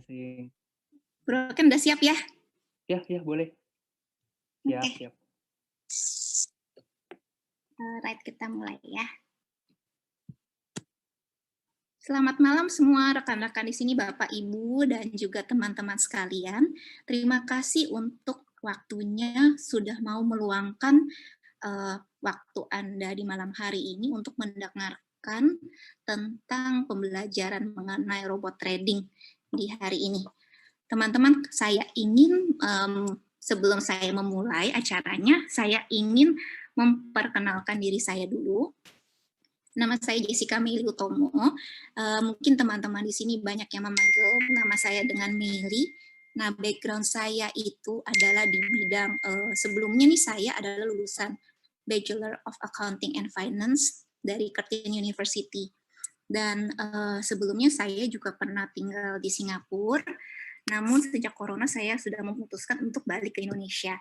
Asing. Bro Ken udah siap ya? Ya, boleh. Siap, Oke. siap. Alright, kita mulai ya. Selamat malam semua rekan-rekan di sini, Bapak, Ibu, dan juga teman-teman sekalian. Terima kasih untuk waktunya sudah mau meluangkan waktu Anda di malam hari ini untuk mendengarkan tentang pembelajaran mengenai robot trading di hari ini. Teman-teman, saya ingin sebelum saya memulai acaranya, saya ingin memperkenalkan diri saya dulu. Nama saya Jessica Meli Utomo. Mungkin teman-teman di sini banyak yang memanggil nama saya dengan Meli. Nah, background saya itu adalah di bidang sebelumnya nih saya adalah lulusan Bachelor of Accounting and Finance dari Curtin University. Dan sebelumnya saya juga pernah tinggal di Singapura. Namun sejak corona saya sudah memutuskan untuk balik ke Indonesia.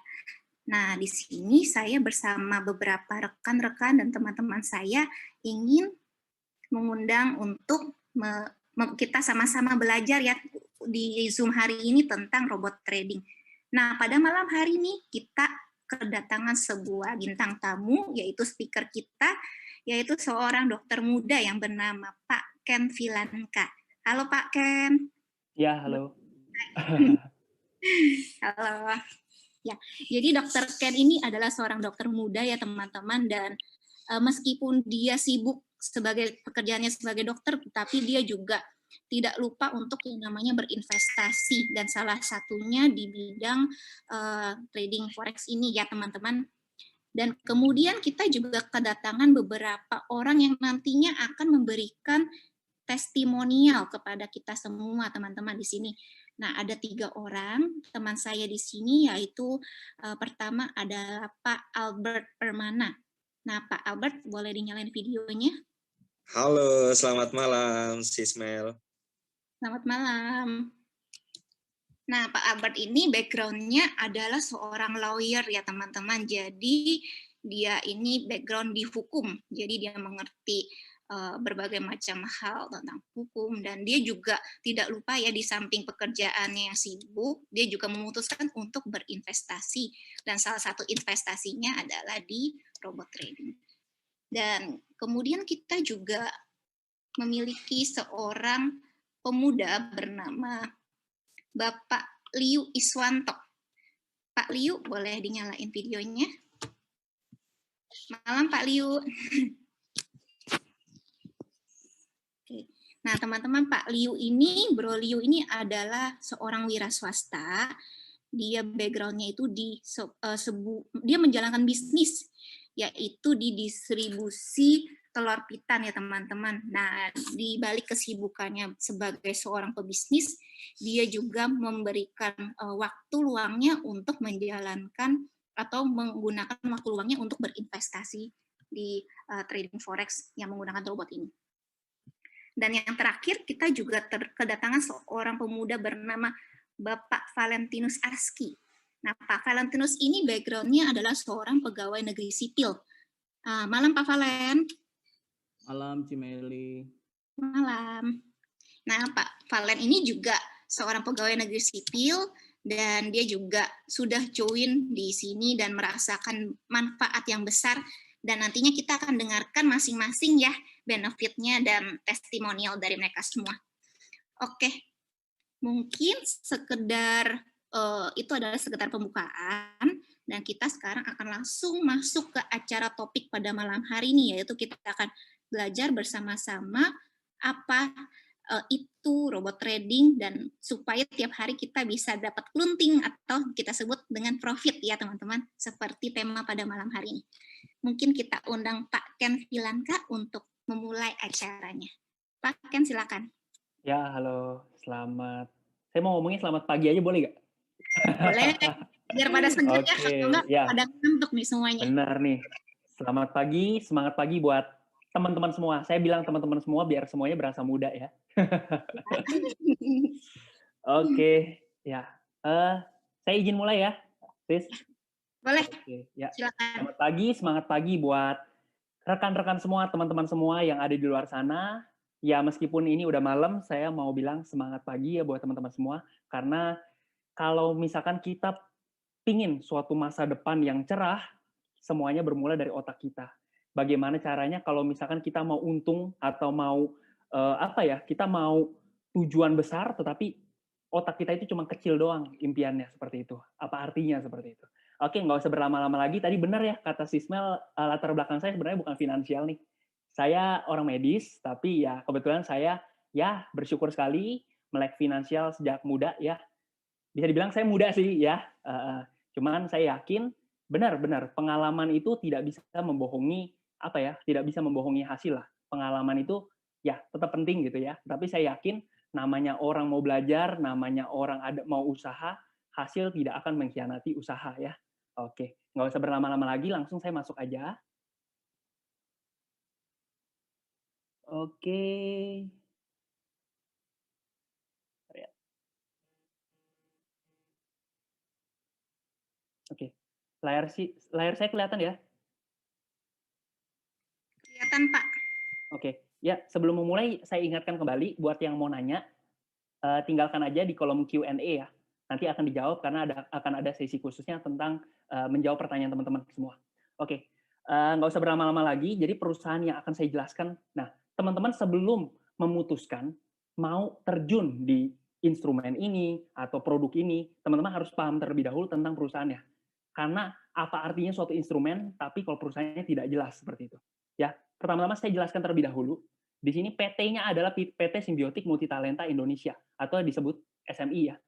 Nah, di sini saya bersama beberapa rekan-rekan dan teman-teman saya ingin mengundang untuk kita sama-sama belajar ya di Zoom hari ini tentang robot trading. Nah, pada malam hari ini kita kedatangan sebuah bintang tamu, yaitu speaker kita, yaitu seorang dokter muda yang bernama Pak Ken Vilanka. Halo Pak Ken. Ya, halo. Halo. Ya, jadi Dokter Ken ini adalah seorang dokter muda ya teman-teman, dan meskipun dia sibuk sebagai pekerjaannya sebagai dokter, tapi dia juga tidak lupa untuk yang namanya berinvestasi, dan salah satunya di bidang trading forex ini ya teman-teman. Dan kemudian kita juga kedatangan beberapa orang yang nantinya akan memberikan testimonial kepada kita semua teman-teman di sini. Nah, ada 3 orang teman saya di sini, yaitu pertama adalah Pak Albert Permana. Nah, Pak Albert, boleh dinyalain videonya? Halo, selamat malam, Sismel. Selamat malam. Nah, Pak Albert ini background-nya adalah seorang lawyer ya teman-teman. Jadi dia ini background di hukum. Jadi dia mengerti berbagai macam hal tentang hukum, dan dia juga tidak lupa ya di samping pekerjaannya yang sibuk, dia juga memutuskan untuk berinvestasi, dan salah satu investasinya adalah di robot trading. Dan kemudian kita juga memiliki seorang pemuda bernama Bapak Liu Iswanto. Pak Liu, boleh dinyalain videonya? Malam Pak Liu. Nah, teman-teman, Pak Liu ini, Bro Liu ini adalah seorang wira swasta. Dia background-nya itu dia menjalankan bisnis, yaitu di distribusi telur pitan ya teman-teman. Nah, di balik kesibukannya sebagai seorang pebisnis, dia juga memberikan waktu luangnya untuk menjalankan atau menggunakan waktu luangnya untuk berinvestasi di trading forex yang menggunakan robot ini. Dan yang terakhir, kita juga kedatangan seorang pemuda bernama Bapak Valentinus Aski. Nah, Pak Valentinus ini background-nya adalah seorang pegawai negeri sipil. Malam Pak Valen. Malam, Cimeli. Malam. Nah, Pak Valen ini juga seorang pegawai negeri sipil, dan dia juga sudah join di sini dan merasakan manfaat yang besar, dan nantinya kita akan dengarkan masing-masing ya benefitnya dan testimonial dari mereka semua. Oke, mungkin sekedar itu adalah sekedar pembukaan, dan kita sekarang akan langsung masuk ke acara topik pada malam hari ini, yaitu kita akan belajar bersama-sama apa itu robot trading, dan supaya tiap hari kita bisa dapat klunting atau kita sebut dengan profit ya teman-teman, seperti tema pada malam hari ini. Mungkin kita undang Pak Ken Vilanka untuk memulai acaranya. Pak Ken, silakan. Ya, halo. Selamat. Saya mau ngomongin selamat pagi aja, boleh nggak? Boleh, biar pada segar ya, atau enggak ya. pada ngantuk nih semuanya. Benar nih. Selamat pagi, semangat pagi buat teman-teman semua. Saya bilang teman-teman semua biar semuanya berasa muda ya. Oke, ya. Saya izin mulai ya, Sis. Boleh. Oke, ya. Silakan. Selamat pagi, semangat pagi buat rekan-rekan semua, teman-teman semua yang ada di luar sana. Ya meskipun ini udah malam, saya mau bilang semangat pagi ya buat teman-teman semua, karena kalau misalkan kita pingin suatu masa depan yang cerah, semuanya bermula dari otak kita. Bagaimana caranya kalau misalkan kita mau untung atau mau apa ya, kita mau tujuan besar, tetapi otak kita itu cuma kecil doang impiannya seperti itu. Apa artinya seperti itu? Oke, nggak usah berlama-lama lagi. Tadi benar ya kata Sismel, latar belakang saya sebenarnya bukan finansial nih. Saya orang medis, tapi ya kebetulan saya ya bersyukur sekali melek finansial sejak muda ya. Bisa dibilang saya muda sih ya. Cuman saya yakin benar-benar pengalaman itu tidak bisa membohongi apa ya, tidak bisa membohongi hasil lah. Pengalaman itu ya tetap penting gitu ya. Tapi saya yakin namanya orang mau belajar, namanya orang ada mau usaha, hasil tidak akan mengkhianati usaha ya. Oke, nggak usah berlama-lama lagi, langsung saya masuk aja. Oke. Oke. Layar saya kelihatan ya? Kelihatan, Pak. Oke. Ya, sebelum memulai saya ingatkan kembali buat yang mau nanya, tinggalkan aja di kolom Q&A ya. Nanti akan dijawab karena akan ada sesi khususnya tentang menjawab pertanyaan teman-teman semua. Oke. Nggak usah berlama-lama lagi, jadi perusahaan yang akan saya jelaskan. Nah, teman-teman sebelum memutuskan mau terjun di instrumen ini atau produk ini, teman-teman harus paham terlebih dahulu tentang perusahaannya. Karena apa artinya suatu instrumen, tapi kalau perusahaannya tidak jelas seperti itu. Ya, pertama-tama saya jelaskan terlebih dahulu. Di sini PT-nya adalah PT Simbiotik Multitalenta Indonesia atau disebut SMI ya.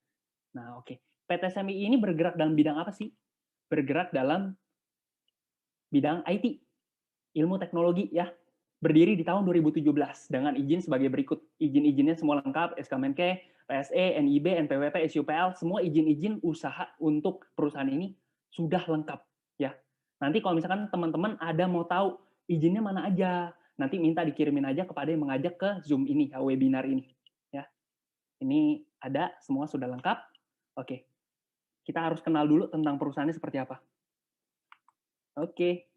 Nah, oke. PT SMI ini bergerak dalam bidang apa sih? Bergerak dalam bidang IT, ilmu teknologi ya. Berdiri di tahun 2017 dengan izin sebagai berikut. Izin-izinnya semua lengkap, SK Menkes, PSE, NIB, NPWP, SUPL, semua izin-izin usaha untuk perusahaan ini sudah lengkap ya. Nanti kalau misalkan teman-teman ada mau tahu izinnya mana aja, nanti minta dikirimin aja kepada yang mengajak ke Zoom ini, ya, webinar ini ya. Ini ada semua sudah lengkap. Oke. Kita harus kenal dulu tentang perusahaannya seperti apa. Oke.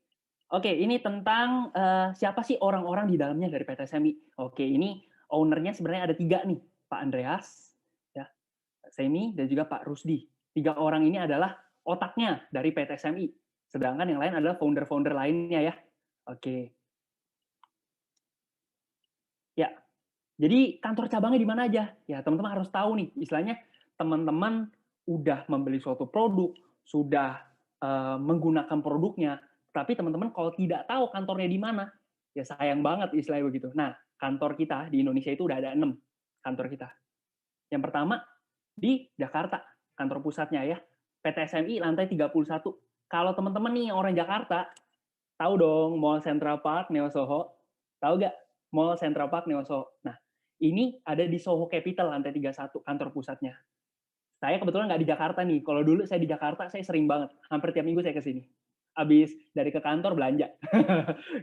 Oke, ini tentang siapa sih orang-orang di dalamnya dari PT SMI. Oke, ini ownernya sebenarnya ada 3 nih, Pak Andreas, ya, Semi, dan juga Pak Rusdi. 3 orang ini adalah otaknya dari PT SMI. Sedangkan yang lain adalah founder-founder lainnya ya. Oke. Ya, jadi kantor cabangnya di mana aja? Ya, teman-teman harus tahu nih, istilahnya teman-teman udah membeli suatu produk, sudah menggunakan produknya, tapi teman-teman kalau tidak tahu kantornya di mana, ya sayang banget istilahnya begitu. Nah, kantor kita di Indonesia itu udah ada 6 kantor kita. Yang pertama di Jakarta, kantor pusatnya ya. PT SMI lantai 31. Kalau teman-teman nih orang Jakarta, tahu dong Mall Central Park, Neo Soho. Tahu nggak? Mall Central Park, Neo Soho. Nah, ini ada di Soho Capital lantai 31 kantor pusatnya. Saya kebetulan nggak di Jakarta nih. Kalau dulu saya di Jakarta, saya sering banget. Hampir tiap minggu saya ke sini. Habis dari ke kantor belanja.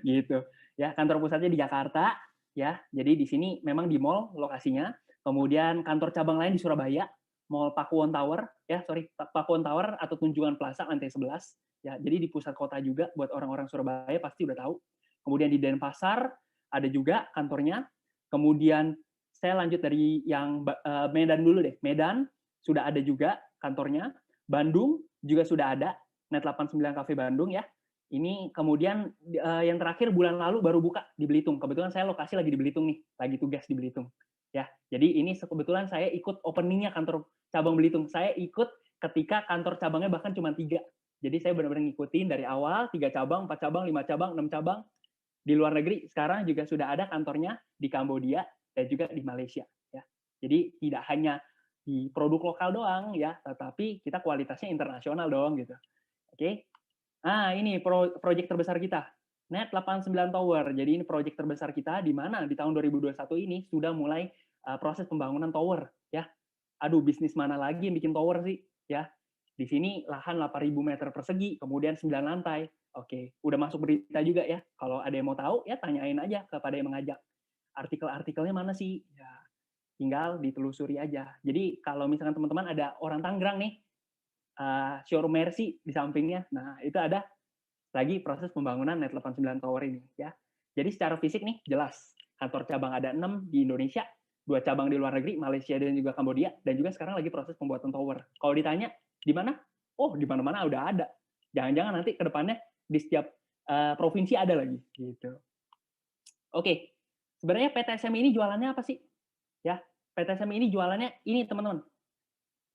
Gitu. Ya, kantor pusatnya di Jakarta ya. Jadi di sini memang di mall lokasinya. Kemudian kantor cabang lain di Surabaya, Mall Pakuwon Tower ya, Pakuwon Tower atau Tunjungan Plaza lantai 11 ya. Jadi di pusat kota juga buat orang-orang Surabaya pasti udah tahu. Kemudian di Denpasar ada juga kantornya. Kemudian saya lanjut dari yang Medan dulu deh. Medan sudah ada juga kantornya. Bandung juga sudah ada, Net 89 Cafe Bandung ya. Ini kemudian yang terakhir bulan lalu baru buka di Belitung. Kebetulan saya lokasi lagi di Belitung nih, lagi tugas di Belitung. Ya, jadi ini kebetulan saya ikut openingnya kantor cabang Belitung. Saya ikut ketika kantor cabangnya bahkan cuma 3. Jadi saya benar-benar ngikutin dari awal 3 cabang, 4 cabang, 5 cabang, 6 cabang di luar negeri. Sekarang juga sudah ada kantornya di Kambodia dan juga di Malaysia ya. Jadi tidak hanya di produk lokal doang ya, tetapi kita kualitasnya internasional dong gitu. Oke. Nah, ini proyek terbesar kita. Net 89 Tower. Jadi ini proyek terbesar kita di mana di tahun 2021 ini sudah mulai proses pembangunan tower ya. Aduh, bisnis mana lagi yang bikin tower sih ya. Di sini lahan 8.000 meter persegi, kemudian 9 lantai. Oke, udah masuk berita juga ya. Kalau ada yang mau tahu ya tanyain aja kepada yang mengajak. Artikel-artikelnya mana sih? Ya, tinggal ditelusuri aja. Jadi kalau misalkan teman-teman ada orang Tangerang nih, showroom Mercy di sampingnya, nah itu ada lagi proses pembangunan Net 89 Tower ini ya. Jadi secara fisik nih jelas Kantor cabang ada 6 di Indonesia, 2 cabang di luar negeri, Malaysia dan juga Kambodia, dan juga sekarang lagi proses pembuatan tower. Kalau ditanya, di mana? Oh, di mana-mana udah ada. Jangan-jangan nanti ke depannya di setiap provinsi ada lagi. Gitu. Oke, sebenarnya PTSM ini jualannya apa sih? Ya, PTSM ini jualannya ini teman-teman,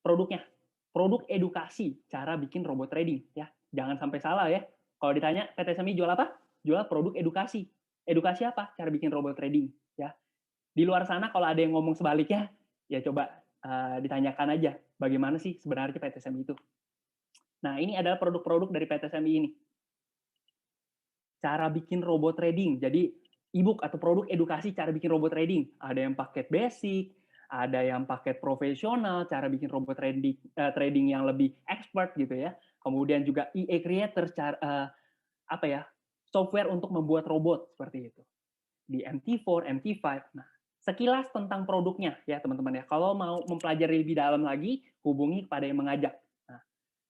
produknya. Produk edukasi, cara bikin robot trading. Ya, jangan sampai salah ya. Kalau ditanya PTSM ini jual apa? Jual produk edukasi. Edukasi apa? Cara bikin robot trading. Ya, di luar sana kalau ada yang ngomong sebaliknya, ya coba ditanyakan aja bagaimana sih sebenarnya PTSM itu. Nah, ini adalah produk-produk dari PTSM ini. Cara bikin robot trading. Jadi e-book atau produk edukasi cara bikin robot trading. Ada yang paket basic, ada yang paket profesional, cara bikin robot trading yang lebih expert gitu ya. Kemudian juga EA Creator, software untuk membuat robot seperti itu. Di MT4, MT5. Nah, sekilas tentang produknya ya teman-teman ya. Kalau mau mempelajari lebih dalam lagi, hubungi kepada yang mengajak. Nah,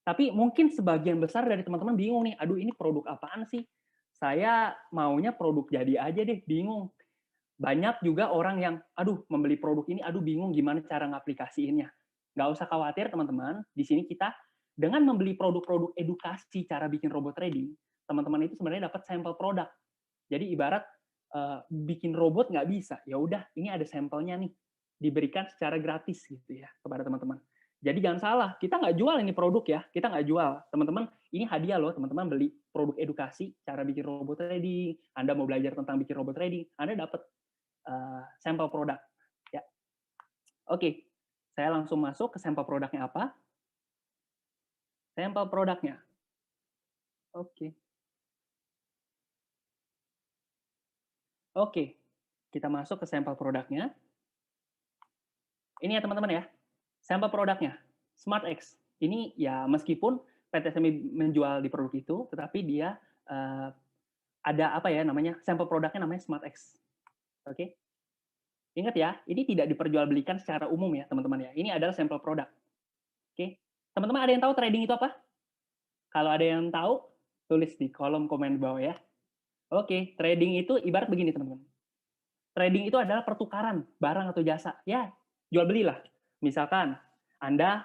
tapi mungkin sebagian besar dari teman-teman bingung nih, aduh ini produk apaan sih? Saya maunya produk jadi aja deh, bingung. Banyak juga orang yang, aduh membeli produk ini, aduh bingung gimana cara ngaplikasiinnya. Nggak usah khawatir teman-teman, di sini kita dengan membeli produk-produk edukasi cara bikin robot trading, teman-teman itu sebenarnya dapat sampel produk. Jadi ibarat bikin robot nggak bisa, ya udah ini ada sampelnya nih, diberikan secara gratis gitu ya kepada teman-teman. Jadi jangan salah, kita nggak jual ini produk ya, kita nggak jual. Teman-teman, ini hadiah loh, teman-teman beli produk edukasi, cara bikin robot trading, Anda mau belajar tentang bikin robot trading, Anda dapat sampel produk. Ya. Oke, saya langsung masuk ke sampel produknya apa. Sampel produknya. Oke. Oke, kita masuk ke sampel produknya. Ini ya teman-teman ya, sampel produknya, SmartX. Ini ya meskipun PT SMI menjual di produk itu, tetapi dia ada apa ya namanya, sampel produknya namanya SmartX. Oke, ingat ya, ini tidak diperjualbelikan secara umum ya teman-teman ya. Ini adalah sampel produk. Oke, teman-teman ada yang tahu trading itu apa? Kalau ada yang tahu, tulis di kolom komen bawah ya. Oke, trading itu ibarat begini teman-teman. Trading itu adalah pertukaran barang atau jasa. Ya, jual belilah. Misalkan Anda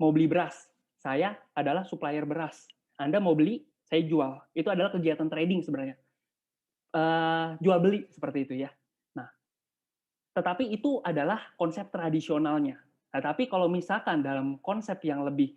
mau beli beras, saya adalah supplier beras. Anda mau beli, saya jual. Itu adalah kegiatan trading sebenarnya. Jual beli seperti itu ya. Nah, tetapi itu adalah konsep tradisionalnya. Nah, tapi kalau misalkan dalam konsep yang lebih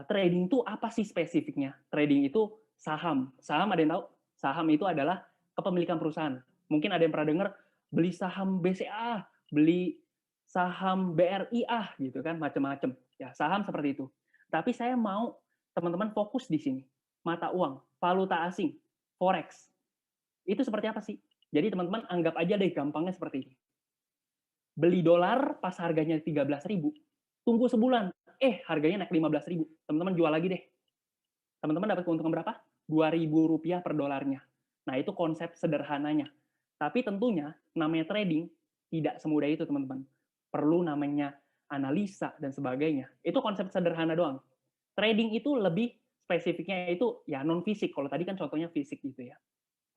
trading itu apa sih spesifiknya? Trading itu saham. Saham ada yang tahu? Saham itu adalah kepemilikan perusahaan. Mungkin ada yang pernah dengar beli saham BCA, beli saham BRI gitu kan, macam-macam. Ya, saham seperti itu. Tapi saya mau teman-teman fokus di sini. Mata uang, valuta asing, forex. Itu seperti apa sih? Jadi teman-teman anggap aja deh gampangnya seperti ini. Beli dolar pas harganya 13.000, tunggu sebulan, harganya naik 15.000. Teman-teman jual lagi deh. Teman-teman dapat keuntungan berapa? Rp2.000 per dolarnya. Nah, itu konsep sederhananya. Tapi tentunya namanya trading tidak semudah itu, teman-teman. Perlu namanya analisa dan sebagainya. Itu konsep sederhana doang. Trading itu lebih spesifiknya itu ya non fisik. Kalau tadi kan contohnya fisik gitu ya.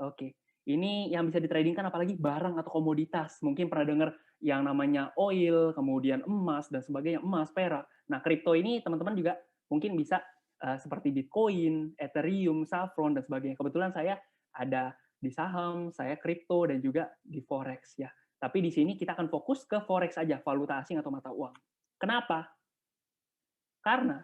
Oke. Ini yang bisa ditradingkan apalagi barang atau komoditas. Mungkin pernah dengar yang namanya oil, kemudian emas dan sebagainya, emas, perak. Nah, kripto ini teman-teman juga mungkin bisa seperti Bitcoin, Ethereum, Saffron dan sebagainya. Kebetulan saya ada di saham, saya kripto dan juga di forex ya. Tapi di sini kita akan fokus ke forex aja, valuta asing atau mata uang. Kenapa? Karena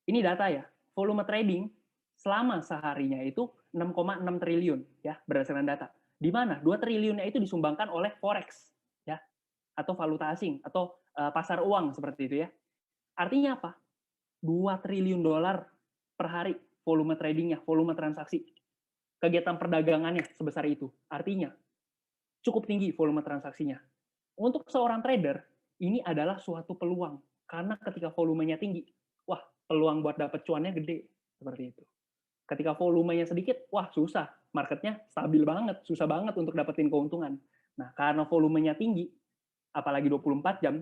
ini data ya, volume trading selama seharinya itu 6,6 triliun ya berdasarkan data. Di mana 2 triliunnya itu disumbangkan oleh forex ya atau valuta asing atau pasar uang seperti itu ya. Artinya apa? 2 triliun dolar per hari volume tradingnya, volume transaksi. Kegiatan perdagangannya sebesar itu. Artinya cukup tinggi volume transaksinya. Untuk seorang trader, ini adalah suatu peluang. Karena ketika volumenya tinggi, wah, peluang buat dapat cuannya gede. Seperti itu. Ketika volumenya sedikit, wah, susah. Marketnya stabil banget, susah banget untuk dapetin keuntungan. Nah, karena volumenya tinggi, apalagi 24 jam,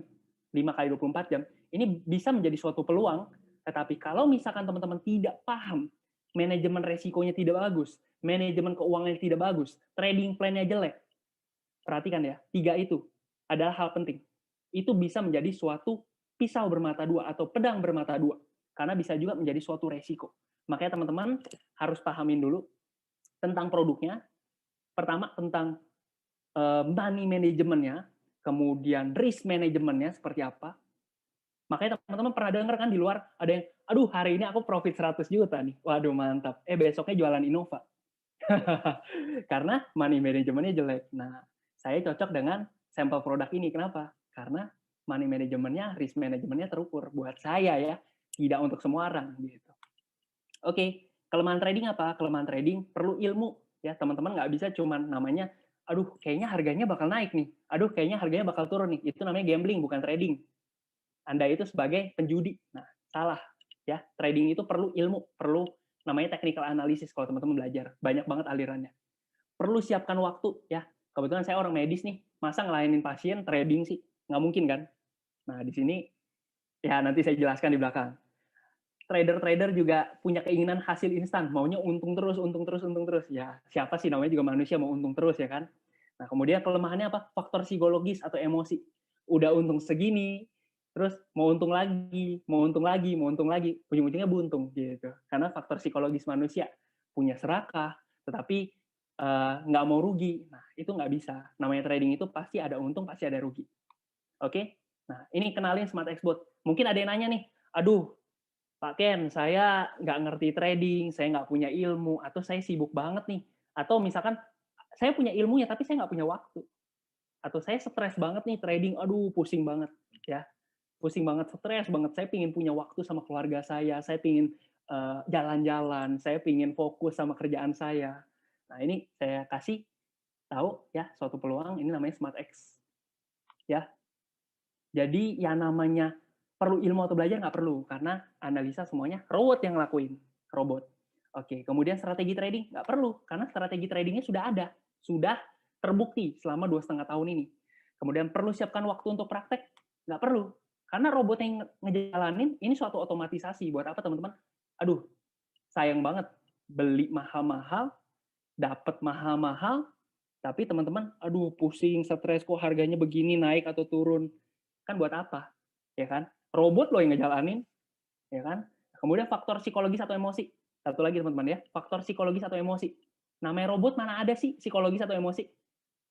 5 kali 24 jam, ini bisa menjadi suatu peluang. Tetapi kalau misalkan teman-teman tidak paham, manajemen resikonya tidak bagus, manajemen keuangannya tidak bagus, trading plan-nya jelek, Perhatikan ya, 3 itu adalah hal penting. Itu bisa menjadi suatu pisau bermata dua atau pedang bermata dua, karena bisa juga menjadi suatu resiko. Makanya teman-teman harus pahamin dulu tentang produknya. Pertama tentang money manajemennya, kemudian risk manajemennya seperti apa. Makanya teman-teman pernah dengar kan di luar ada yang, aduh hari ini aku profit 100 juta nih, waduh mantap, besoknya jualan Innova. Karena money manajemennya jelek. Nah, saya cocok dengan sampel produk ini. Kenapa? Karena money manajemennya, risk manajemennya terukur. Buat saya ya, tidak untuk semua orang. Gitu. Oke, kelemahan trading apa? Kelemahan trading perlu ilmu. Ya, teman-teman nggak bisa cuman namanya, aduh kayaknya harganya bakal naik nih. Aduh kayaknya harganya bakal turun nih. Itu namanya gambling, bukan trading. Anda itu sebagai penjudi. Nah, salah. Ya, trading itu perlu ilmu, perlu namanya technical analysis kalau teman-teman belajar. Banyak banget alirannya. Perlu siapkan waktu ya. Kebetulan saya orang medis nih, masa ngelayanin pasien trading sih? Nggak mungkin kan? Nah, di sini ya nanti saya jelaskan di belakang. Trader-trader juga punya keinginan hasil instan, maunya untung terus, untung terus, untung terus. Ya, siapa sih namanya juga manusia mau untung terus ya kan? Nah, kemudian kelemahannya apa? Faktor psikologis atau emosi. Udah untung segini, terus mau untung lagi, mau untung lagi, mau untung lagi, ujung-ujungnya buntung gitu. Karena faktor psikologis manusia punya serakah, tetapi nggak mau rugi. Nah, itu nggak bisa. Namanya trading itu pasti ada untung, pasti ada rugi. Oke? Nah, ini kenalin Smart Xbot. Mungkin ada yang nanya nih, aduh, Pak Ken, saya nggak ngerti trading, saya nggak punya ilmu, atau saya sibuk banget nih. Atau misalkan, saya punya ilmunya, tapi saya nggak punya waktu. Atau saya stres banget nih trading, aduh pusing banget. Ya, pusing banget, stres banget. Saya pingin punya waktu sama keluarga saya pingin jalan-jalan, saya pingin fokus sama kerjaan saya. Nah, ini saya kasih tahu ya suatu peluang, ini namanya Smart X. Ya, jadi yang namanya perlu ilmu atau belajar nggak perlu, karena analisa semuanya robot yang ngelakuin, robot. Oke, kemudian strategi trading nggak perlu, karena strategi tradingnya sudah ada, sudah terbukti selama 2,5 tahun ini. Kemudian perlu siapkan waktu untuk praktek? Nggak perlu, karena robot yang ngejalanin ini suatu otomatisasi. Buat apa teman-teman? Aduh, sayang banget beli mahal-mahal, dapat mahal-mahal, tapi teman-teman, aduh pusing, stres kok harganya begini naik atau turun. Kan buat apa? Ya kan? Robot loh yang ngejalanin, ya kan? Kemudian faktor psikologis atau emosi. Satu lagi teman-teman ya, faktor psikologis atau emosi. Namanya robot mana ada sih psikologis atau emosi?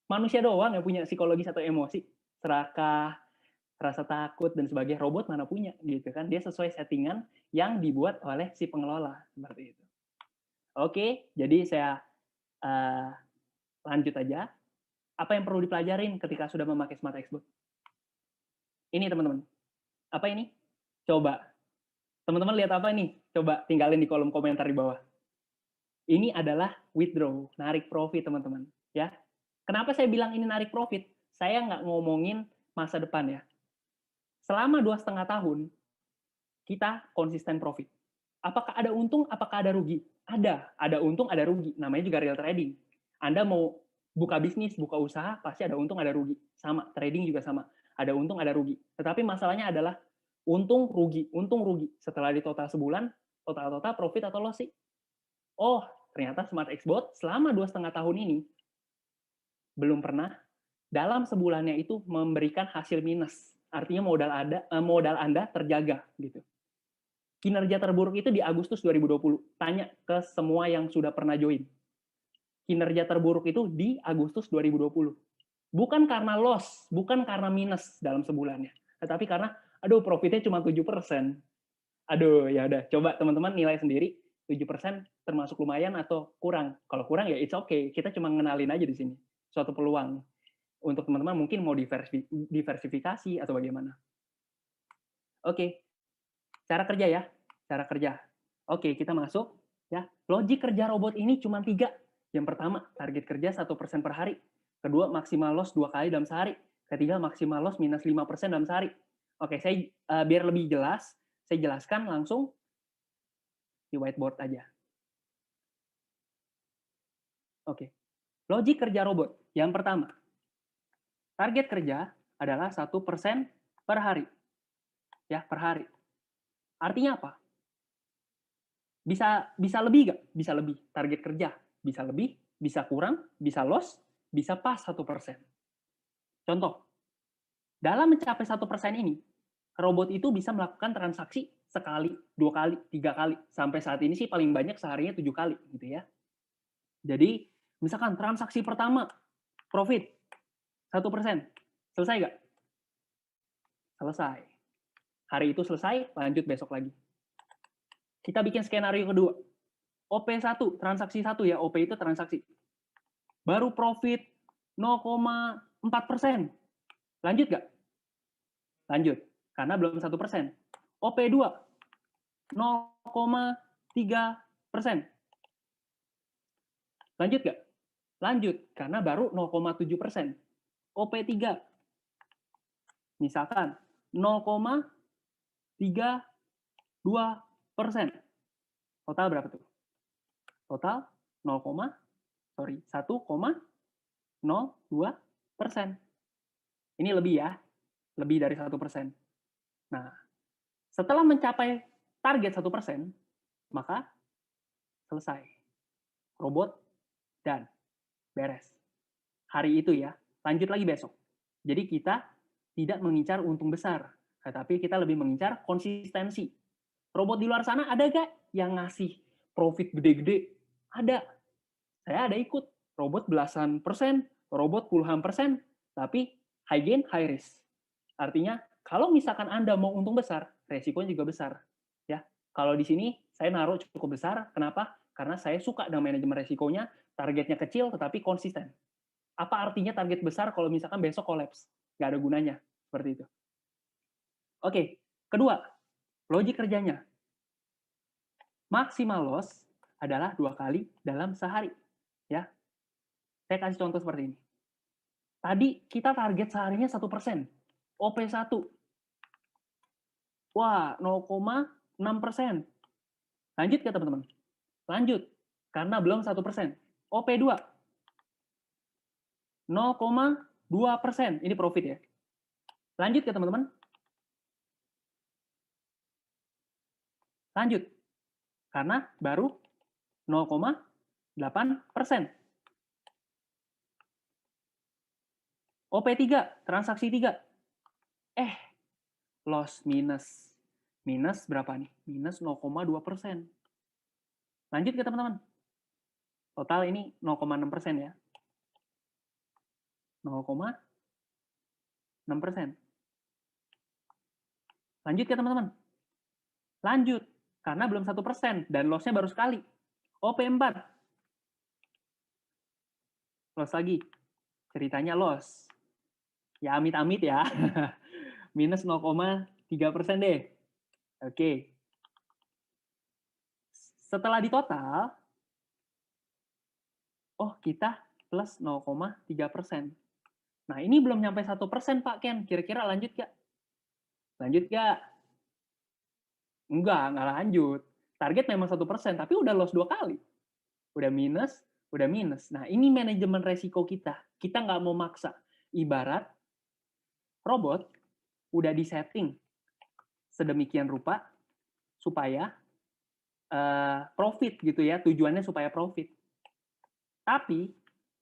Manusia doang yang punya psikologis atau emosi. Serakah, rasa takut dan sebagainya. Robot mana punya gitu kan? Dia sesuai settingan yang dibuat oleh si pengelola seperti itu. Oke, jadi saya uh, lanjut aja. Apa yang perlu dipelajarin ketika sudah memakai Smart Xbox? Ini teman-teman. Apa ini? Coba. Teman-teman lihat apa ini? Coba tinggalin di kolom komentar di bawah. Ini adalah withdraw, narik profit teman-teman. Ya. Kenapa saya bilang ini narik profit? Saya nggak ngomongin masa depan ya. Selama 2,5 tahun, kita konsisten profit. Apakah ada untung, apakah ada rugi? Ada untung, ada rugi. Namanya juga real trading. Anda mau buka bisnis, buka usaha, pasti ada untung, ada rugi. Sama, trading juga sama. Ada untung, ada rugi. Tetapi masalahnya adalah untung, rugi. Setelah di total sebulan, total profit atau loss sih? Oh, ternyata Smart Xbot selama 2,5 tahun ini belum pernah dalam sebulannya itu memberikan hasil minus. Artinya modal Anda terjaga gitu. Kinerja terburuk itu di Agustus 2020. Tanya ke semua yang sudah pernah join. Kinerja terburuk itu di Agustus 2020. Bukan karena loss, bukan karena minus dalam sebulannya. Tetapi karena, aduh profitnya cuma 7%. Aduh, ya udah. Coba teman-teman nilai sendiri, 7% termasuk lumayan atau kurang. Kalau kurang ya it's okay. Kita cuma ngenalin aja di sini. Suatu peluang. Untuk teman-teman mungkin mau diversifikasi atau bagaimana. Oke. Cara kerja ya, cara kerja. Oke, kita masuk. Ya, logik kerja robot ini cuma 3. Yang pertama, target kerja 1% per hari. Kedua, maksimal loss 2 kali dalam sehari. Ketiga, maksimal loss minus 5% dalam sehari. Oke, saya biar lebih jelas, saya jelaskan langsung di whiteboard aja. Oke, logik kerja robot. Yang pertama, target kerja adalah 1% per hari. Ya, per hari. Artinya apa? Bisa lebih nggak? Bisa lebih. Target kerja bisa lebih, bisa kurang, bisa loss, bisa pas 1%. Contoh, dalam mencapai 1% ini, robot itu bisa melakukan transaksi sekali, 2 kali, 3 kali. Sampai saat ini sih paling banyak seharinya 7 kali gitu ya. Jadi, misalkan transaksi pertama, profit 1%. Selesai nggak? Selesai. Hari itu selesai, lanjut besok lagi. Kita bikin skenario kedua. OP1, transaksi 1 ya, OP itu transaksi. Baru profit 0,4%. Lanjut nggak? Lanjut, karena belum 1%. OP2, 0,3%. Lanjut nggak? Lanjut, karena baru 0,7%. OP3, misalkan 0,32%. Total berapa tuh? Total 1,02%. Ini lebih ya, lebih dari 1%. Nah, setelah mencapai target 1%, maka selesai. Robot dan beres. Hari itu ya, lanjut lagi besok. Jadi kita tidak mengincar untung besar, tetapi kita lebih mengincar konsistensi. Robot di luar sana ada gak yang ngasih profit gede-gede? Ada. Saya ada ikut. Robot belasan persen, robot puluhan persen, tapi high gain, high risk. Artinya, kalau misalkan Anda mau untung besar, resikonya juga besar. Ya, kalau di sini saya naruh cukup besar. Kenapa? Karena saya suka dengan manajemen resikonya, targetnya kecil tetapi konsisten. Apa artinya target besar kalau misalkan besok kolaps? Nggak ada gunanya. Seperti itu. Oke, kedua, logik kerjanya. Maksimal loss adalah 2 kali dalam sehari. Ya, saya kasih contoh seperti ini. Tadi kita target seharinya 1%. OP1. Wah, 0,6%. Lanjut ya teman-teman? Lanjut. Karena belum 1%. OP2. 0,2%. Ini profit ya. Lanjut ya teman-teman? Lanjut. Karena baru 0,8%. OP3, transaksi 3. Loss minus. Minus berapa nih? Minus 0,2%. Lanjut ya teman-teman? Total ini 0,6% ya. 0,6%. Lanjut ya teman-teman? Lanjut. Karena belum 1% dan loss-nya baru sekali. OP4. Loss lagi. Ceritanya loss. Ya amit-amit ya. Minus 0,3% deh. Oke. Setelah ditotal, oh kita plus 0,3%. Nah ini belum nyampe 1% Pak Ken. Kira-kira lanjut gak? Lanjut gak? Enggak lanjut. Target memang 1%, tapi udah loss 2 kali. Udah minus. Nah ini manajemen resiko kita. Kita nggak mau maksa. Ibarat robot udah disetting sedemikian rupa supaya profit gitu ya, tujuannya supaya profit. Tapi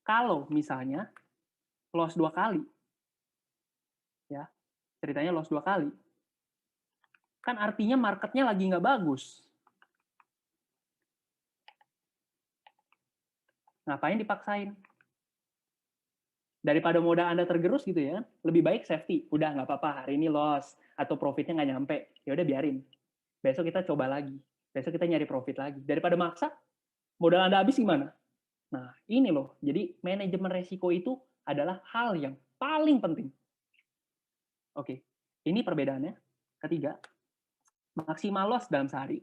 kalau misalnya loss 2 kali, ya ceritanya loss 2 kali, kan artinya marketnya lagi nggak bagus. Ngapain dipaksain? Daripada modal Anda tergerus gitu ya, lebih baik safety. Udah nggak apa-apa, hari ini loss atau profitnya nggak nyampe, ya udah biarin. Besok kita coba lagi. Besok kita nyari profit lagi. Daripada maksa, modal Anda habis gimana? Nah, ini loh. Jadi manajemen resiko itu adalah hal yang paling penting. Oke, ini perbedaannya. Ketiga, maksimal loss dalam sehari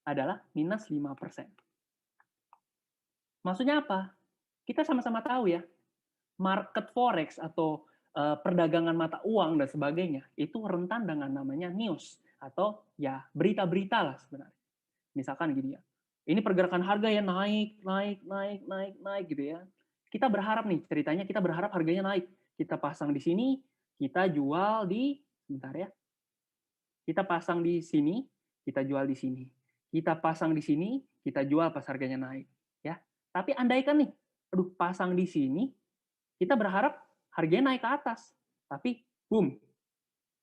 adalah minus 5%. Maksudnya apa? Kita sama-sama tahu ya, market forex atau perdagangan mata uang dan sebagainya itu rentan dengan namanya news atau ya berita-berita lah sebenarnya. Misalkan gini ya, ini pergerakan harga ya naik gitu ya. Kita berharap nih, ceritanya kita berharap harganya naik. Kita pasang di sini, kita jual di, sebentar ya. Kita pasang di sini, kita jual di sini. Kita pasang di sini, kita jual pas harganya naik. Ya. Tapi andaikan nih, aduh pasang di sini, kita berharap harganya naik ke atas. Tapi, boom,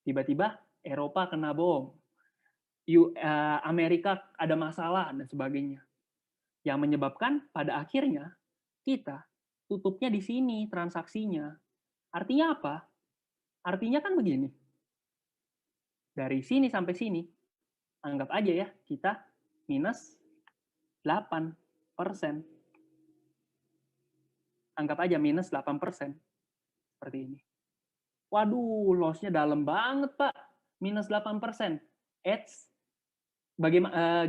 tiba-tiba Eropa kena bom, Amerika ada masalah, dan sebagainya. Yang menyebabkan pada akhirnya kita tutupnya di sini transaksinya. Artinya apa? Artinya kan begini, dari sini sampai sini, anggap aja ya, kita minus 8%. Anggap aja minus 8%. Seperti ini. Waduh, loss-nya dalam banget, Pak. Minus 8%.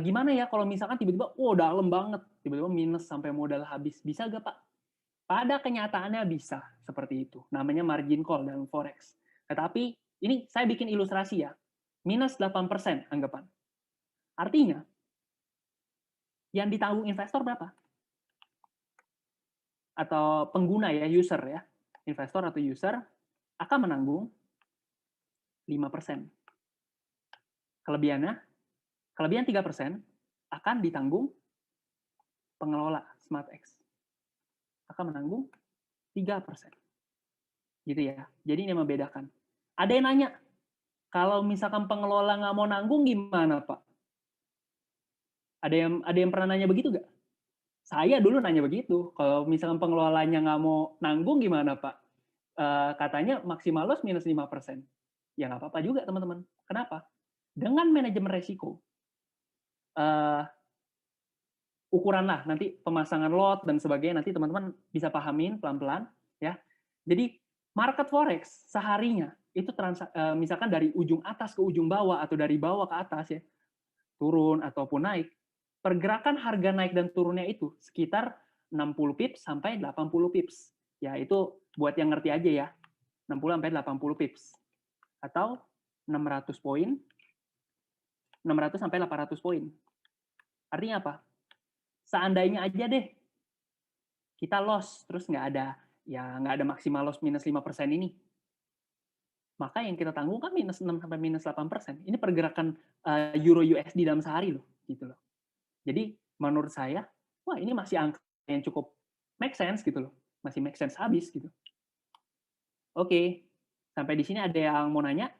Gimana ya kalau misalkan tiba-tiba, dalam banget. Tiba-tiba minus sampai modal habis. Bisa gak, Pak? Pada kenyataannya bisa. Seperti itu. Namanya margin call dalam Forex. Tetapi, ini saya bikin ilustrasi ya. Minus 8% anggapan. Artinya, yang ditanggung investor berapa? Atau pengguna ya, user ya. Investor atau user akan menanggung 5%. Kelebihan 3% akan ditanggung pengelola SmartX. Akan menanggung 3%. Gitu ya. Jadi ini membedakan. Ada yang nanya, kalau misalkan pengelola nggak mau nanggung gimana, Pak? Ada yang pernah nanya begitu nggak? Saya dulu nanya begitu. Kalau misalkan pengelolanya nggak mau nanggung gimana, Pak? Katanya maksimal loss minus 5%. Ya nggak apa-apa juga, teman-teman. Kenapa? Dengan manajemen resiko, ukuran lah nanti pemasangan lot dan sebagainya, nanti teman-teman bisa pahamin pelan-pelan ya. Jadi market forex seharinya itu misalkan dari ujung atas ke ujung bawah atau dari bawah ke atas ya, turun ataupun naik, pergerakan harga naik dan turunnya itu sekitar 60 pips sampai 80 pips. Ya itu buat yang ngerti aja ya. 60 sampai 80 pips. Atau 600 poin, 600 sampai 800 poin. Artinya apa? Seandainya aja deh kita loss terus nggak ada maksimal loss minus 5% ini, maka yang kita tanggung kan minus 6 sampai minus 8%. Ini pergerakan euro USD dalam sehari loh, gitu loh. Jadi menurut saya, wah ini masih angka yang cukup make sense gitu loh, masih make sense habis gitu. Oke, sampai di sini ada yang mau nanya?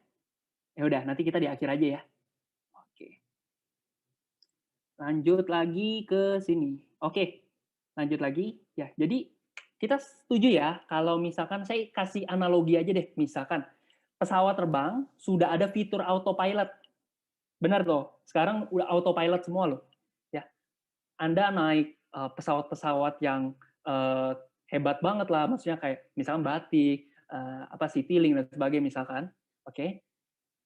Ya udah, nanti kita di akhir aja ya. Oke. Lanjut lagi ke sini. Oke, lanjut lagi. Ya, jadi kita setuju ya kalau misalkan saya kasih analogi aja deh. Misalkan pesawat terbang sudah ada fitur autopilot. Benar tuh, sekarang udah autopilot semua loh. Ya, Anda naik pesawat-pesawat yang hebat banget lah, maksudnya kayak misalkan Batik, Citylink dan sebagainya misalkan. Oke.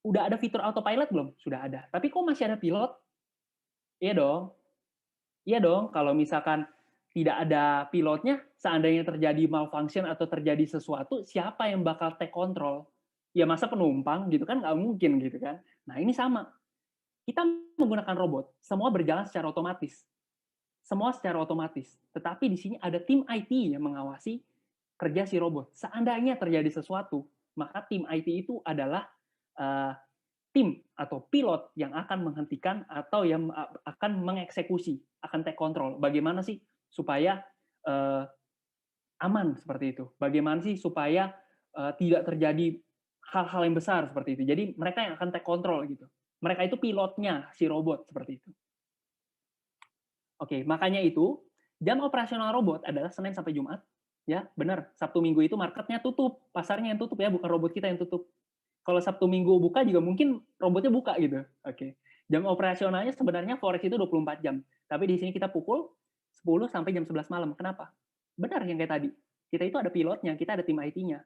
Udah ada fitur autopilot belum? Sudah ada. Tapi kok masih ada pilot? Iya dong. Iya dong, kalau misalkan tidak ada pilotnya, seandainya terjadi malfunction atau terjadi sesuatu, siapa yang bakal take control? Ya masa penumpang gitu kan, nggak mungkin gitu kan. Nah ini sama, kita menggunakan robot, semua berjalan secara otomatis. Semua secara otomatis. Tetapi di sini ada tim IT yang mengawasi kerja si robot. Seandainya terjadi sesuatu, maka tim IT itu adalah uh, tim atau pilot yang akan menghentikan atau yang akan mengeksekusi, akan take control. Bagaimana sih supaya aman seperti itu? Bagaimana sih supaya tidak terjadi hal-hal yang besar seperti itu? Jadi mereka yang akan take control gitu. Mereka itu pilotnya si robot seperti itu. Oke, makanya itu jam operasional robot adalah Senin sampai Jumat. Ya, benar. Sabtu Minggu itu marketnya tutup, pasarnya yang tutup ya, bukan robot kita yang tutup. Kalau Sabtu Minggu buka juga mungkin robotnya buka gitu. Oke. Jam operasionalnya sebenarnya Forex itu 24 jam. Tapi di sini kita pukul 10 sampai jam 11 malam. Kenapa? Benar yang kayak tadi. Kita itu ada pilotnya, kita ada tim IT-nya.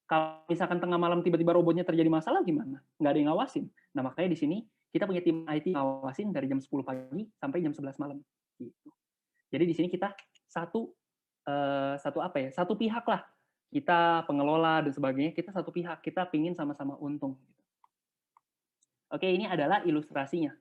Kalau misalkan tengah malam tiba-tiba robotnya terjadi masalah gimana? Nggak ada yang ngawasin. Nah, makanya di sini kita punya tim IT ngawasin dari jam 10 pagi sampai jam 11 malam. Gitu. Jadi di sini kita satu pihak lah, kita pengelola dan sebagainya, kita satu pihak, kita pingin sama-sama untung. Oke, ini adalah ilustrasinya.